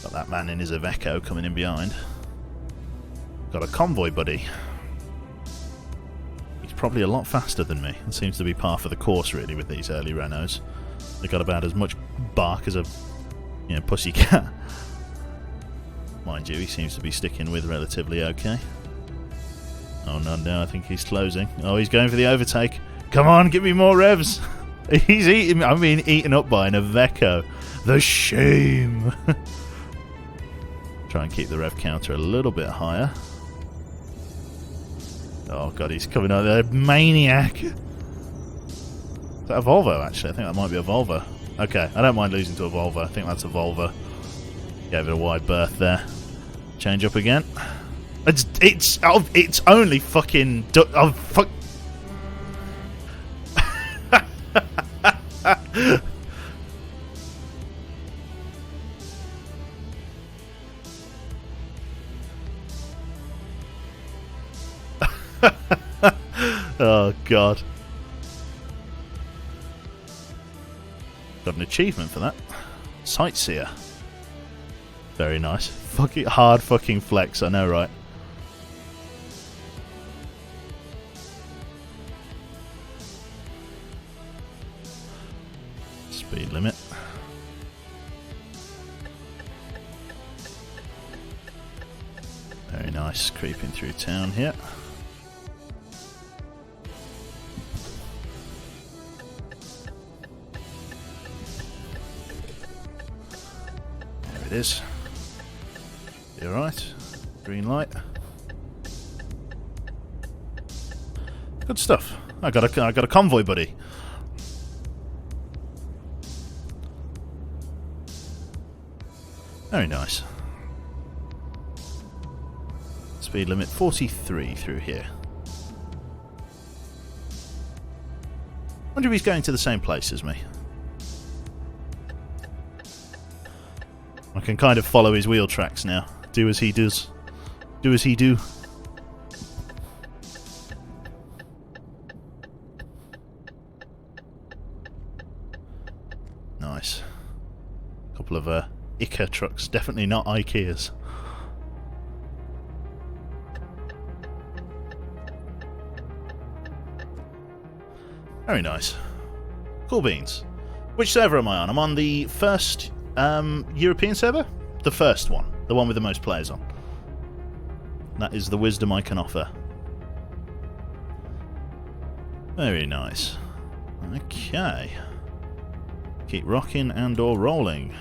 Speaker 1: Got that man in his Iveco coming in behind. Got a convoy buddy. He's probably a lot faster than me. It seems to be par for the course really with these early Renaults. They've got about as much bark as a pussycat. Mind you, he seems to be sticking with relatively okay. Oh no, I think he's closing. Oh, he's going for the overtake. Come on, give me more revs. He's eaten up by an Iveco. The shame. Try and keep the rev counter a little bit higher. Oh god, he's coming out there. Maniac. Is that a Volvo actually? I think that might be a Volvo. Okay, I don't mind losing to a Volvo. I think that's a Volvo. Gave it a wide berth there. Change up again. It's only fucking... Oh, fuck... Oh, God. Got an achievement for that. Sightseer. Very nice. Fucking hard fucking flex, I know, right? Speed limit. Very nice. Creeping through town here. There it is. You alright? Green light. Good stuff. I got a convoy buddy. Very nice. Speed limit 43 through here. Wonder if he's going to the same place as me. I can kind of follow his wheel tracks now. Do as he does. Do as he do. Nice. Couple of IKEA trucks. Definitely not IKEAs. Very nice. Cool beans. Which server am I on? I'm on the first European server? The first one. The one with the most players on. That is the wisdom I can offer. Very nice. Okay. Keep rocking and or rolling.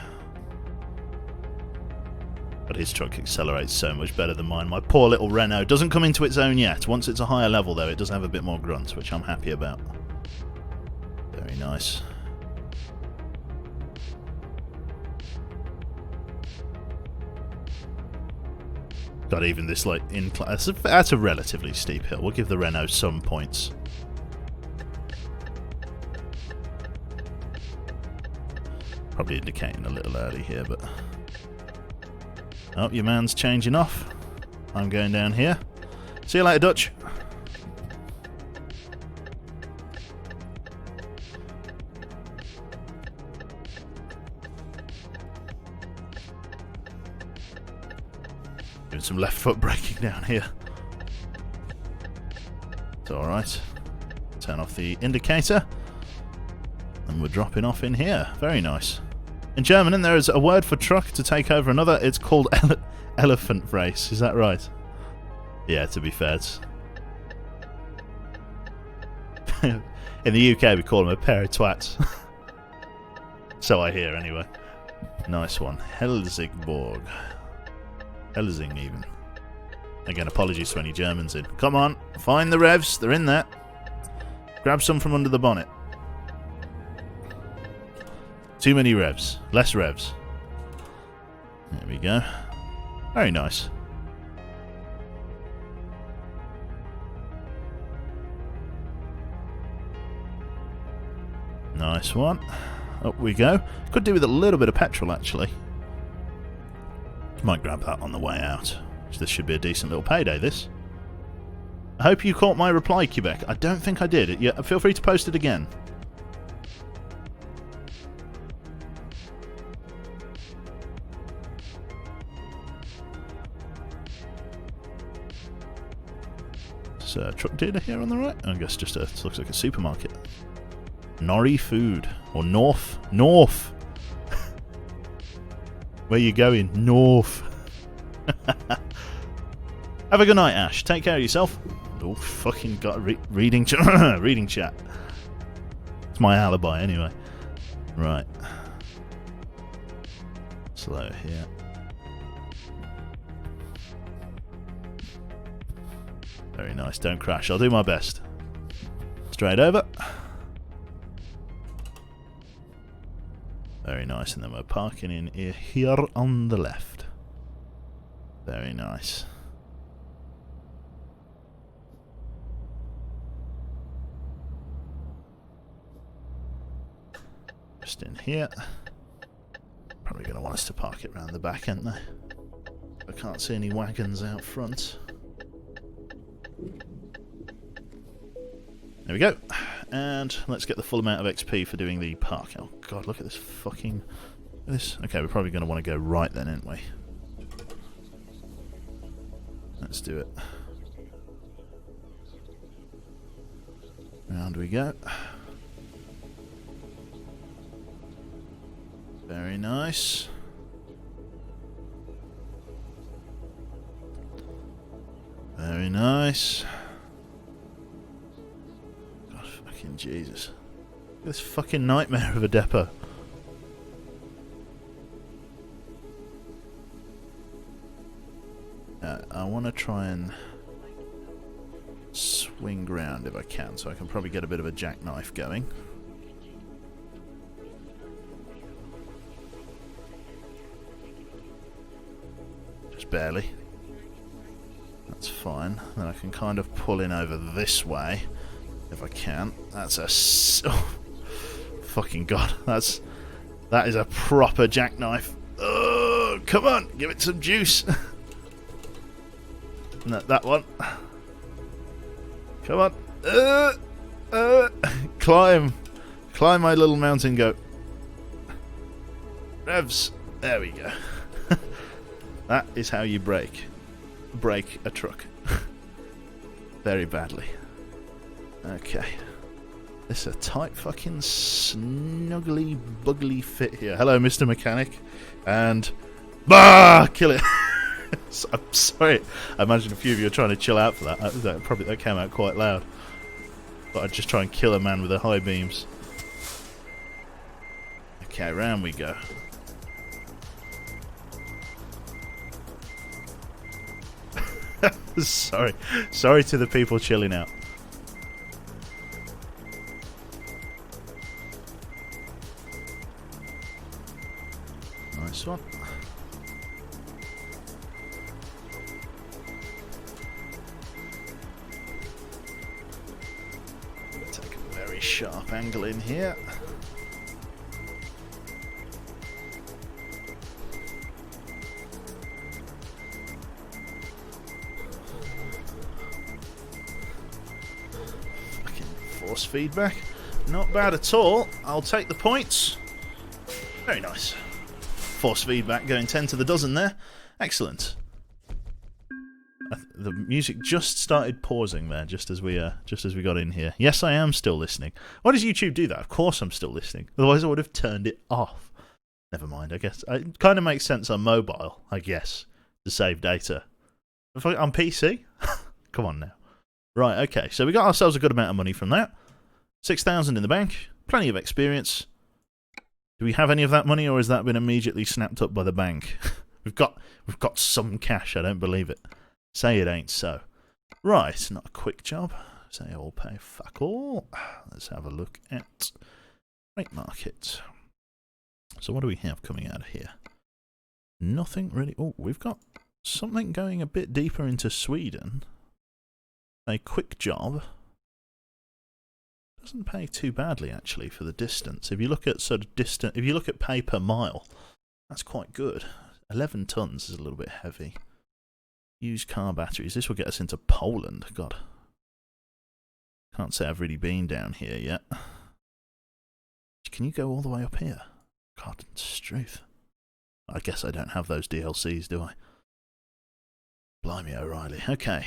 Speaker 1: But his truck accelerates so much better than mine. My poor little Renault doesn't come into its own yet. Once it's a higher level though, it does have a bit more grunt, which I'm happy about. Very nice. God, even this like incline, that's a relatively steep hill. We'll give the Renault some points. Probably indicating a little early here, but oh, your man's changing off. I'm going down here. See you later, Dutch. Doing some left foot braking down here. It's alright. Turn off the indicator. And we're dropping off in here. Very nice. In German, there is a word for truck to take over another. It's called elephant race. Is that right? Yeah, to be fair. It's in the UK, we call them a pair of twats. So I hear, anyway. Nice one. Helsingborg. Helsing, even. Again, apologies to any Germans in. Come on, find the revs. They're in there. Grab some from under the bonnet. Too many revs. Less revs. There we go. Very nice. Nice one. Up we go. Could do with a little bit of petrol, actually. Might grab that on the way out. This should be a decent little payday, this. I hope you caught my reply, Quebec. I don't think I did. Yeah, feel free to post it again. It's a truck dealer here on the right. I guess just it looks like a supermarket. Norrie Food. Or North. North! Where you going? North. Have a good night, Ash. Take care of yourself. Oh, fucking got reading reading chat. It's my alibi, anyway. Right. Slow here. Very nice. Don't crash. I'll do my best. Straight over. Very nice, and then we're parking in here on the left. Very nice. Just in here. Probably going to want us to park it around the back, aren't they? I can't see any wagons out front. There we go. And let's get the full amount of XP for doing the park. Oh god, look at this fucking... this. Okay, we're probably going to want to go right then, aren't we? Let's do it. Round we go. Very nice. Very nice. God, fucking Jesus. Look at this fucking nightmare of a depot. I want to try and swing round if I can, so I can probably get a bit of a jackknife going. Just barely. That's fine. Then I can kind of pull in over this way if I can. That's a... oh, fucking god. That is a proper jackknife. Oh, come on, give it some juice. No, that one. Come on. Climb my little mountain goat. Revs. There we go. That is how you break a truck. Very badly. Okay. This is a tight fucking snuggly bugly fit here. Hello, Mr. Mechanic. And... bah! Kill it. I'm sorry. I imagine a few of you are trying to chill out for that. That came out quite loud. But I'd just try and kill a man with the high beams. Okay, round we go. Sorry to the people chilling out. Nice one. Take a very sharp angle in here. Force feedback. Not bad at all. I'll take the points. Very nice. Force feedback going 10 to the dozen there. Excellent. The music just started pausing there, just as we got in here. Yes, I am still listening. Why does YouTube do that? Of course I'm still listening. Otherwise I would have turned it off. Never mind, I guess. It kind of makes sense on mobile, I guess, to save data. On PC? Come on now. Right, okay, so we got ourselves a good amount of money from that. 6,000 in the bank, plenty of experience. Do we have any of that money, or has that been immediately snapped up by the bank? We've got some cash, I don't believe it. Say it ain't so. Right, not a quick job. Say all pay fuck all. Let's have a look at freight market. So what do we have coming out of here? Nothing really. Oh, we've got something going a bit deeper into Sweden. A quick job. Doesn't pay too badly actually for the distance. If you look at if you look at pay per mile, that's quite good. 11 tons is a little bit heavy. Used car batteries. This will get us into Poland. God. Can't say I've really been down here yet. Can you go all the way up here? God, it's truth. I guess I don't have those DLCs, do I? Blimey O'Reilly. Okay.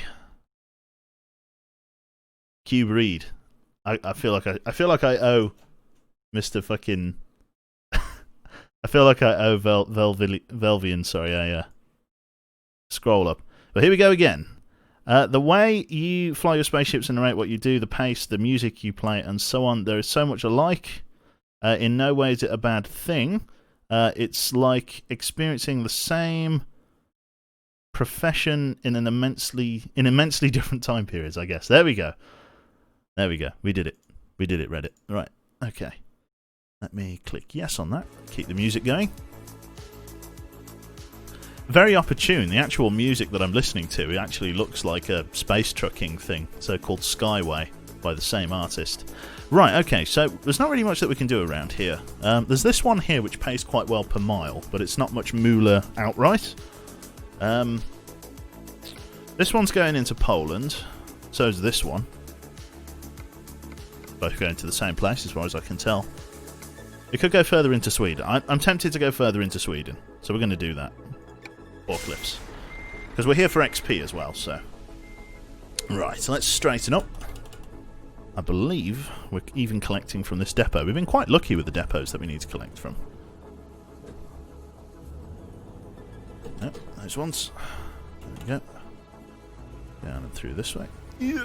Speaker 1: Cube Reed. I feel like I owe Mr. fucking I feel like I owe Velvian, sorry, a scroll up. But here we go again. The way you fly your spaceships and narrate what you do, the pace, the music you play, and so on, there is so much alike. In no way is it a bad thing. It's like experiencing the same profession in immensely different time periods, I guess. There we go. There we go. We did it. We did it, Reddit. Right. Okay. Let me click yes on that. Keep the music going. Very opportune. The actual music that I'm listening to, it actually looks like a space trucking thing, so called Skyway, by the same artist. Right, okay, so there's not really much that we can do around here. There's this one here which pays quite well per mile, but it's not much moolah outright. This one's going into Poland, so is this one. Both going to the same place as far as I can tell. It could go further into Sweden. I'm tempted to go further into Sweden, so we're going to do that. Forklifts. Because we're here for XP as well, so... Right, so let's straighten up. I believe we're even collecting from this depot. We've been quite lucky with the depots that we need to collect from. Yep, those ones. There we go. Down and through this way. Yeah.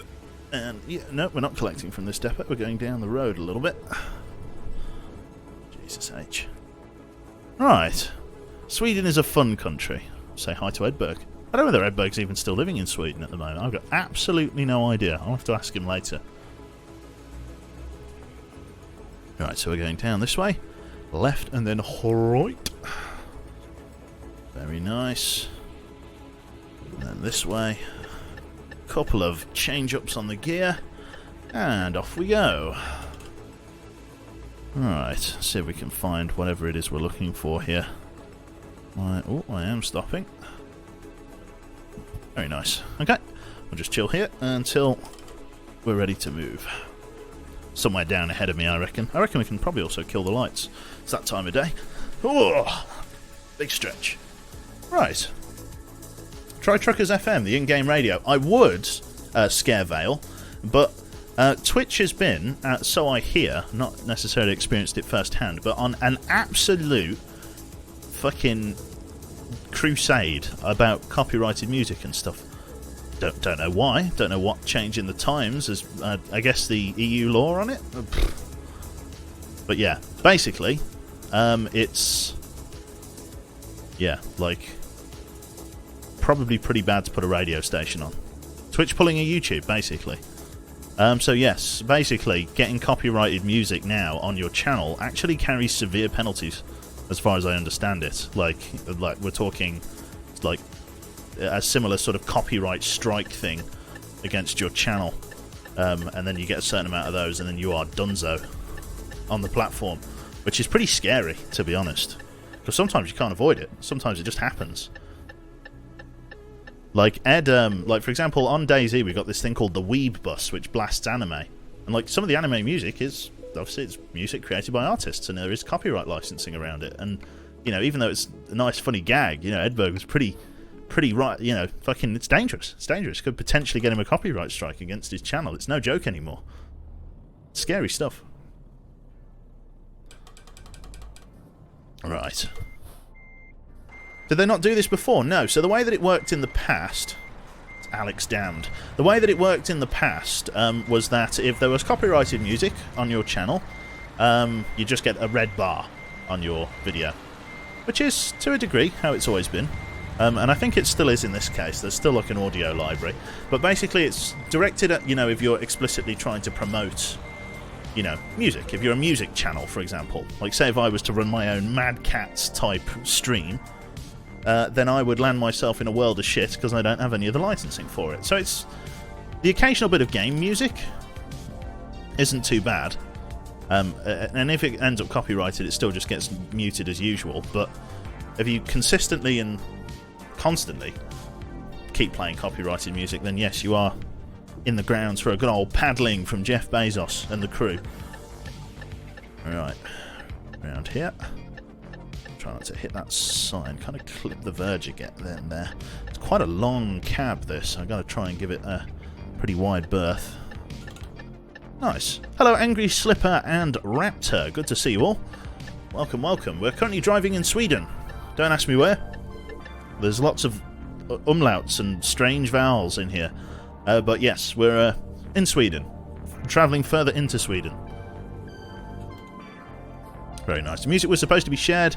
Speaker 1: And, yeah, no, we're not collecting from this depot. We're going down the road a little bit. Jesus H. Right. Sweden is a fun country. Say hi to Edberg. I don't know whether Edberg's even still living in Sweden at the moment. I've got absolutely no idea. I'll have to ask him later. Right, so we're going down this way. Left and then right. Very nice. And then this way. Couple of change-ups on the gear. And off we go. Right, see if we can find whatever it is we're looking for here. Right, oh, I am stopping. Very nice. Okay, we'll just chill here until we're ready to move. Somewhere down ahead of me, I reckon. I reckon we can probably also kill the lights. It's that time of day. Oh, big stretch. Right. Try Truckers FM, the in-game radio. I would scare Vale, but Twitch has been, so I hear, not necessarily experienced it firsthand, but on an absolute fucking crusade about copyrighted music and stuff. Don't know why. Don't know what change in the times is. I guess the EU law on it. But yeah, basically, it's like probably pretty bad to put a radio station on. Twitch pulling a YouTube, basically. So yes, basically, getting copyrighted music now on your channel actually carries severe penalties, as far as I understand it. Like we're talking, like a similar sort of copyright strike thing against your channel, and then you get a certain amount of those, and then you are donezo on the platform, which is pretty scary, to be honest. Because sometimes you can't avoid it. Sometimes it just happens. Like Ed, like for example, on DayZ we got this thing called the Weeb Bus, which blasts anime, and like some of the anime music is obviously it's music created by artists, and there is copyright licensing around it. And you know, even though it's a nice, funny gag, you know, Edberg was pretty right. You know, fucking, it's dangerous. It's dangerous. Could potentially get him a copyright strike against his channel. It's no joke anymore. Scary stuff. Right. Did they not do this before? No. So the way that it worked in the past... It's Alex Damned. The way that it worked in the past was that if there was copyrighted music on your channel, you just get a red bar on your video. Which is, to a degree, how it's always been. And I think it still is in this case. There's still like an audio library. But basically it's directed at, you know, if you're explicitly trying to promote, you know, music. If you're a music channel, for example. Like, say if I was to run my own Mad Cats type stream... then I would land myself in a world of shit because I don't have any of the licensing for it. So it's... The occasional bit of game music isn't too bad. And if it ends up copyrighted, it still just gets muted as usual. But if you consistently and constantly keep playing copyrighted music, then yes, you are in the grounds for a good old paddling from Jeff Bezos and the crew. Right. Around here. Try not to hit that sign. Kind of clip the verge again then there. It's quite a long cab, this. I've got to try and give it a pretty wide berth. Nice. Hello, Angry Slipper and Raptor. Good to see you all. Welcome, welcome. We're currently driving in Sweden. Don't ask me where. There's lots of umlauts and strange vowels in here. But yes, we're in Sweden. Travelling further into Sweden. Very nice. The music was supposed to be shared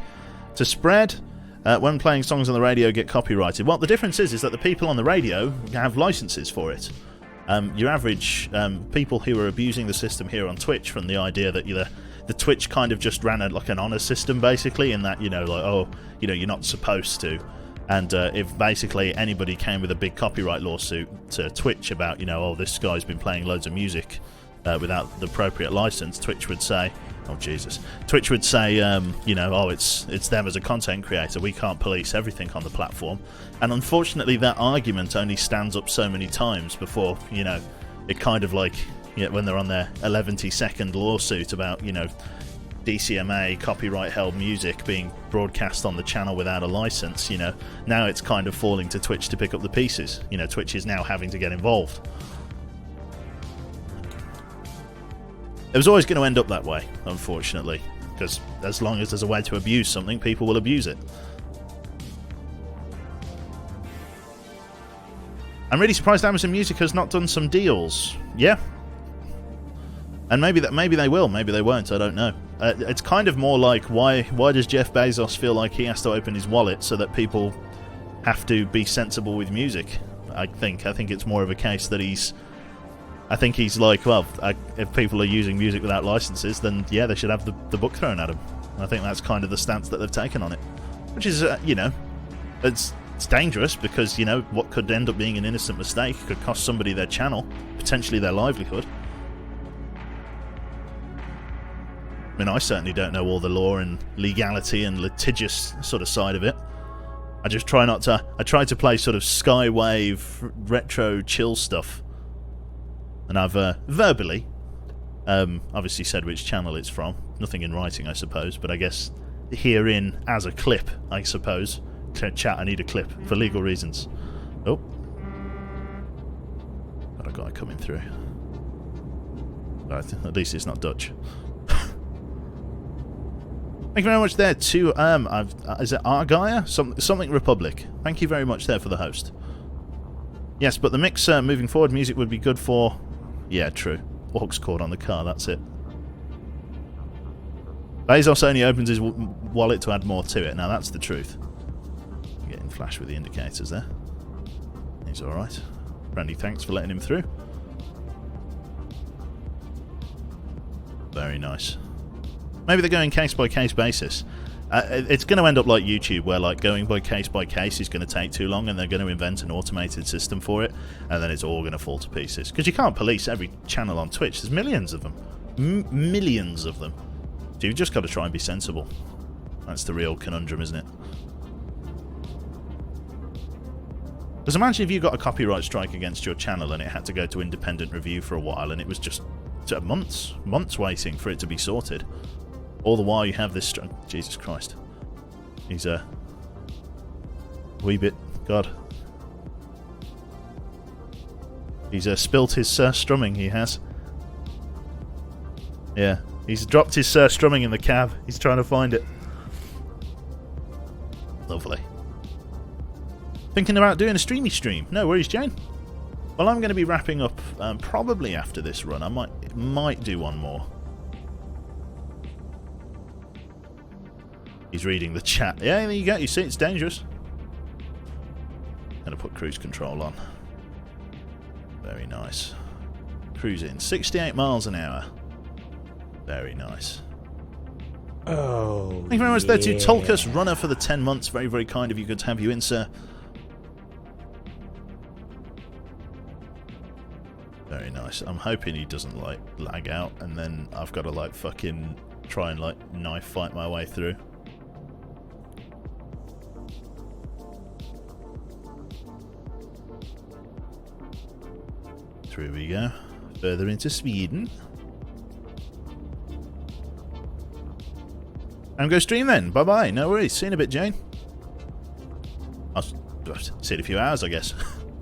Speaker 1: to spread. When playing songs on the radio get copyrighted. Well, the difference is that the people on the radio have licenses for it. Your average people who are abusing the system here on Twitch from the idea that the Twitch kind of just ran like an honor system, basically, in that, like, oh, you're not supposed to. And if basically anybody came with a big copyright lawsuit to Twitch about, oh, this guy's been playing loads of music without the appropriate license, Twitch would say, oh, Jesus. Twitch would say, oh, it's them as a content creator. We can't police everything on the platform. And unfortunately, that argument only stands up so many times before, it kind of like, when they're on their 11-second lawsuit about, DCMA, copyright-held music being broadcast on the channel without a license, now it's kind of falling to Twitch to pick up the pieces. Twitch is now having to get involved. It was always going to end up that way, unfortunately, because as long as there's a way to abuse something, people will abuse it. I'm really surprised Amazon Music has not done some deals. Yeah. And maybe they will, maybe they won't, I don't know. It's kind of more like, why does Jeff Bezos feel like he has to open his wallet so that people have to be sensible with music? I think it's more of a case that he's like, well, if people are using music without licenses, then yeah, they should have the book thrown at them. And I think that's kind of the stance that they've taken on it. Which is, it's dangerous because, what could end up being an innocent mistake could cost somebody their channel, potentially their livelihood. I mean, I certainly don't know all the law and legality and litigious sort of side of it. I just try not to... I try to play sort of Skywave, retro, chill stuff. And I've verbally, obviously said which channel it's from. Nothing in writing, I suppose, but I guess herein as a clip, I suppose. Chat, I need a clip for legal reasons. Oh. Got a guy coming through. Right, at least it's not Dutch. Thank you very much there to, is it Argaia? Something Republic. Thank you very much there for the host. Yes, but the mix moving forward, music would be good for... Yeah, true. Aux cord on the car, that's it. Bezos only opens his wallet to add more to it. Now, that's the truth. Getting flash with the indicators there. He's alright. Brandy, thanks for letting him through. Very nice. Maybe they're going case-by-case basis. It's going to end up like YouTube, where like going by case-by-case is going to take too long, and they're going to invent an automated system for it, and then it's all going to fall to pieces. Because you can't police every channel on Twitch. There's millions of them. Millions of them. So you've just got to try and be sensible. That's the real conundrum, isn't it? Because imagine if you got a copyright strike against your channel and it had to go to independent review for a while, and it was just months waiting for it to be sorted. All the while you have this... Jesus Christ. He's a wee bit... God. He's spilt his strumming, he has. Yeah. He's dropped his strumming in the cab. He's trying to find it. Lovely. Thinking about doing a streamy stream. No worries, Jane. Well, I'm going to be wrapping up probably after this run. I might do one more. He's reading the chat. Yeah, there you go. You see, it's dangerous. Gonna put cruise control on. Very nice. Cruising. 68 miles an hour. Very nice.
Speaker 2: Oh,
Speaker 1: thank you very much there to Tolkus Runner for the 10 months. Very, very kind of you. Good to have you in, sir. Very nice. I'm hoping he doesn't, like, lag out, and then I've got to, like, fucking try and, like, knife fight my way through. Through we go. Further into Sweden. And go stream then. Bye-bye. No worries. See you in a bit, Jane. I'll see you in a few hours, I guess.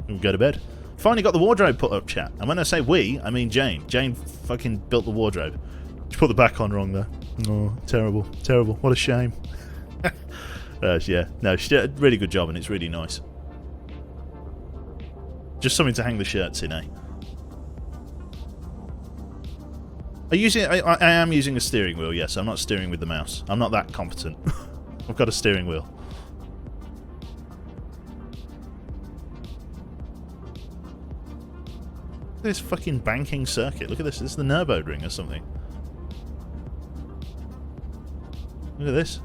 Speaker 1: We'll go to bed. Finally got the wardrobe put up, chat. And when I say we, I mean Jane. Jane fucking built the wardrobe. She put the back on wrong there. Oh, terrible. Terrible. What a shame. Yeah. No, she did a really good job, and it's really nice. Just something to hang the shirts in, eh? I am using a steering wheel, yes. I'm not steering with the mouse. I'm not that competent. I've got a steering wheel. This fucking banking circuit. Look at this. This is the Nürburgring or something. Look at this.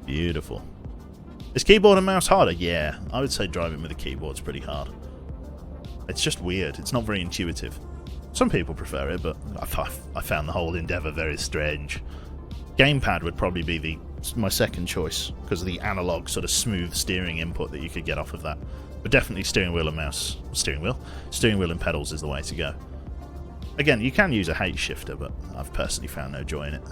Speaker 1: Beautiful. Is keyboard and mouse harder? Yeah, I would say driving with a keyboard's pretty hard. It's just weird. It's not very intuitive. Some people prefer it, but I found the whole endeavour very strange. Gamepad would probably be my second choice because of the analog sort of smooth steering input that you could get off of that. But definitely steering wheel and mouse. Steering wheel and pedals is the way to go. Again, you can use a H shifter, but I've personally found no joy in it.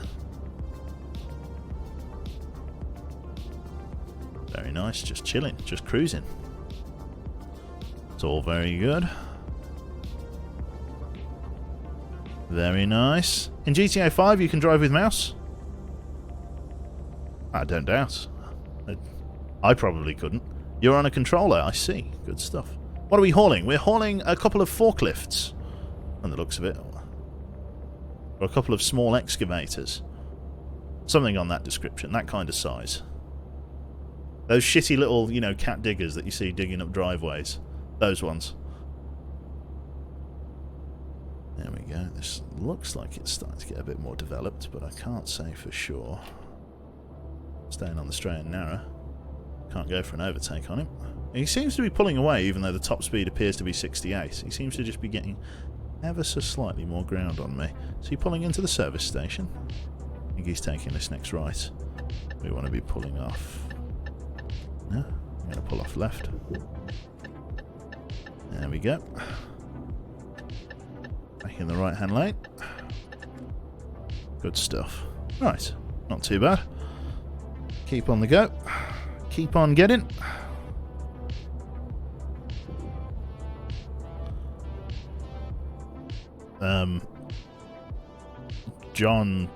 Speaker 1: Very nice, just chilling, just cruising. It's all very good. Very nice. In GTA 5 you can drive with mouse? I don't doubt. I probably couldn't. You're on a controller, I see. Good stuff. What are we hauling? We're hauling a couple of forklifts, on the looks of it. Or a couple of small excavators. Something on that description, that kind of size. Those shitty little, you know, cat diggers that you see digging up driveways. Those ones. There we go. This looks like it's starting to get a bit more developed, but I can't say for sure. Staying on the straight and narrow. Can't go for an overtake on him. He seems to be pulling away, even though the top speed appears to be 68. He seems to just be getting ever so slightly more ground on me. Is he pulling into the service station? I think he's taking this next right. We want to be pulling off. No, I'm going to pull off left. There we go. Back in the right hand lane. Good stuff. Right, not too bad. Keep on the go. Keep on getting. John's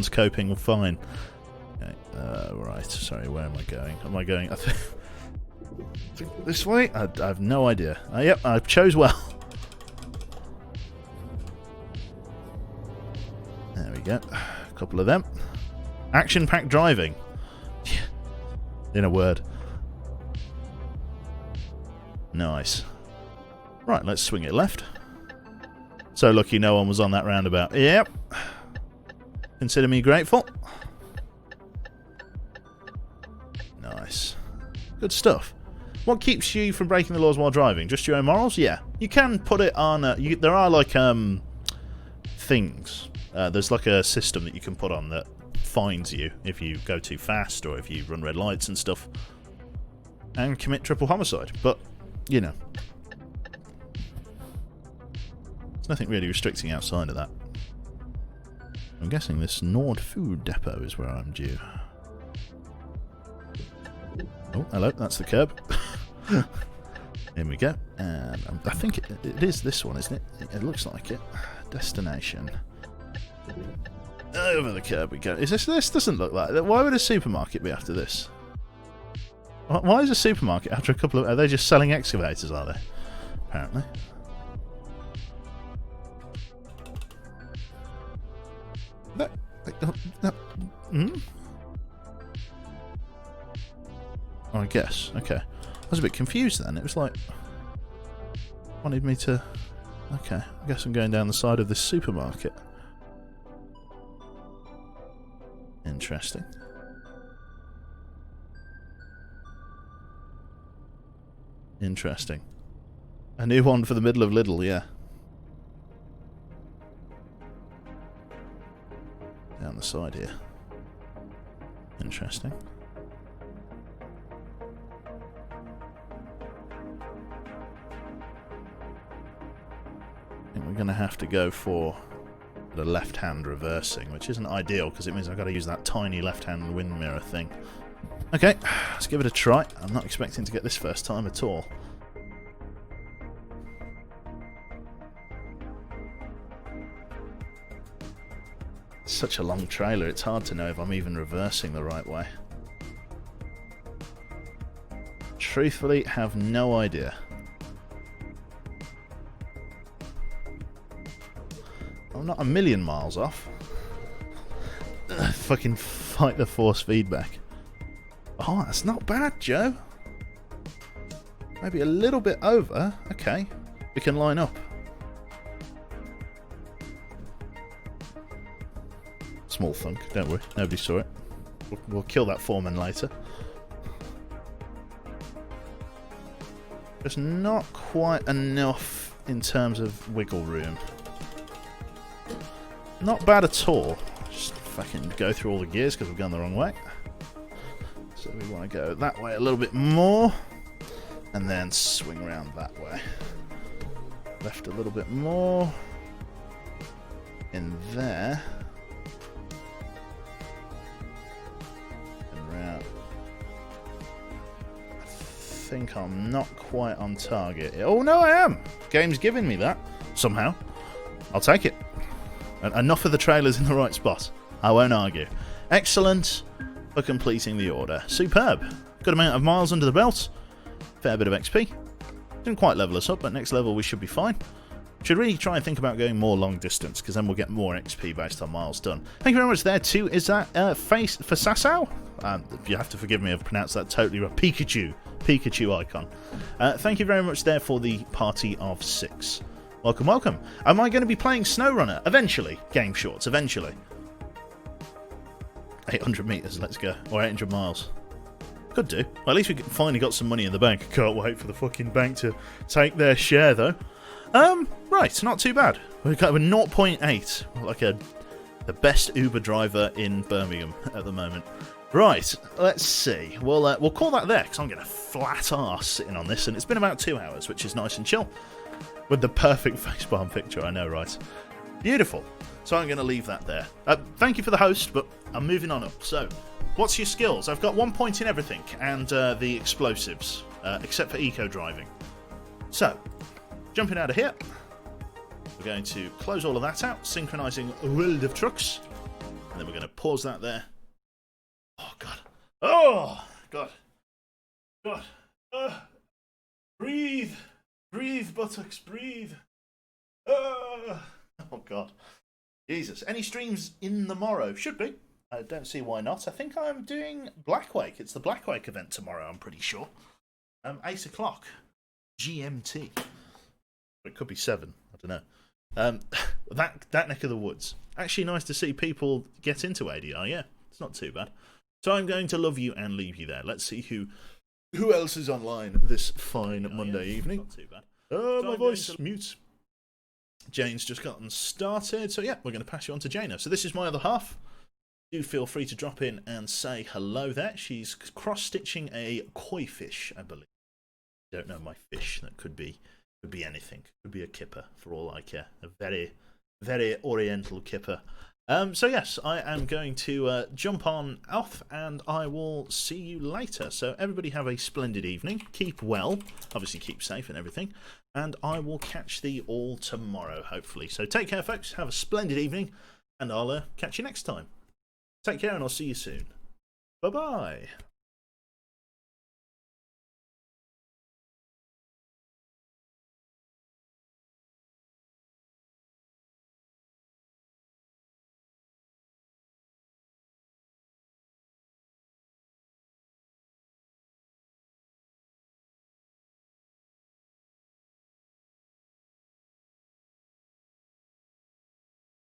Speaker 1: coping fine. Okay, right, sorry, where am I going? Am I going I think this way? I have no idea. Yep, I chose well. There we go. A couple of them. Action-packed driving. In a word. Nice. Right, let's swing it left. So lucky no one was on that roundabout. Yep. Consider me grateful. Nice. Good stuff. What keeps you from breaking the laws while driving? Just your own morals? Yeah. You can put it on... there are like things. There's like a system that you can put on that fines you if you go too fast or if you run red lights and stuff. And commit triple homicide. But, you know. There's nothing really restricting outside of that. I'm guessing this Nord Food Depot is where I'm due. Oh, hello, that's the curb. Here we go. And I think it is this one, isn't it? It looks like it. Destination. Over the curb we go. Is this doesn't look like that. Why would a supermarket be after this? Why is a supermarket after a couple of... Are they just selling excavators, are they? Apparently. Oh, I guess. Okay. I was a bit confused then. It was like... Wanted me to... Okay. I guess I'm going down the side of this supermarket. Interesting. Interesting. A new one for the middle of Lidl, yeah. Down the side here. Interesting. I think we're going to have to go for the left-hand reversing, which isn't ideal because it means I've got to use that tiny left-hand wind mirror thing. Okay, let's give it a try. I'm not expecting to get this first time at all. It's such a long trailer, it's hard to know if I'm even reversing the right way. Truthfully, have no idea. I'm not a million miles off. Fucking fight the force feedback. Oh, that's not bad, Joe. Maybe a little bit over. Okay, we can line up. Small thunk, don't worry. Nobody saw it. We'll kill that foreman later. Just not quite enough in terms of wiggle room. Not bad at all. Just fucking go through all the gears because we've gone the wrong way. So we want to go that way a little bit more. And then swing around that way. Left a little bit more. In there. And round. I think I'm not quite on target. Oh no, I am! Game's giving me that. Somehow. I'll take it. Enough of the trailers in the right spot. I won't argue. Excellent for completing the order. Superb. Good amount of miles under the belt. Fair bit of XP. Didn't quite level us up, but next level we should be fine. Should really try and think about going more long distance, because then we'll get more XP based on miles done. Thank you very much there too. Is that face for Sasau? You have to forgive me, I've pronounced that totally wrong. Pikachu icon. Thank you very much there for the party of 6. Welcome, welcome. Am I going to be playing SnowRunner? Eventually. Game Shorts, eventually. 800 metres, let's go. Or 800 miles. Could do. Well, at least we finally got some money in the bank. Can't wait for the fucking bank to take their share, though. Right, not too bad. We're 0.8. Like the best Uber driver in Birmingham at the moment. Right, let's see. We'll call that there, because I'm getting a flat arse sitting on this, and it's been about 2 hours, which is nice and chill. With the perfect facepalm picture, I know, right? Beautiful. So I'm going to leave that there. Thank you for the host, but I'm moving on up. So, what's your skills? I've got 1 point in everything, and the explosives, except for eco-driving. So, jumping out of here, we're going to close all of that out, synchronizing World of Trucks, and then we're going to pause that there. Oh, God. Oh, God. God. Breathe. Breathe, buttocks, breathe. Oh, God. Jesus. Any streams in the morrow? Should be. I don't see why not. I think I'm doing Blackwake. It's the Blackwake event tomorrow, I'm pretty sure. 8 o'clock. GMT. It could be 7. I don't know. That neck of the woods. Actually nice to see people get into ADR, yeah. It's not too bad. So I'm going to love you and leave you there. Let's see who else is online this fine Monday evening. Not too bad. Oh, so my voice. Mute. Jane's just gotten started. So yeah, we're going to pass you on to Jana. So this is my other half. Do feel free to drop in and say hello there. She's cross-stitching a koi fish, I believe. Don't know my fish. That could be anything. Could be a kipper for all I care. A very, very oriental kipper. So yes, I am going to jump on off, and I will see you later. So everybody have a splendid evening. Keep well. Obviously keep safe and everything. And I will catch thee all tomorrow, hopefully. So take care, folks. Have a splendid evening, and I'll catch you next time. Take care, and I'll see you soon. Bye-bye.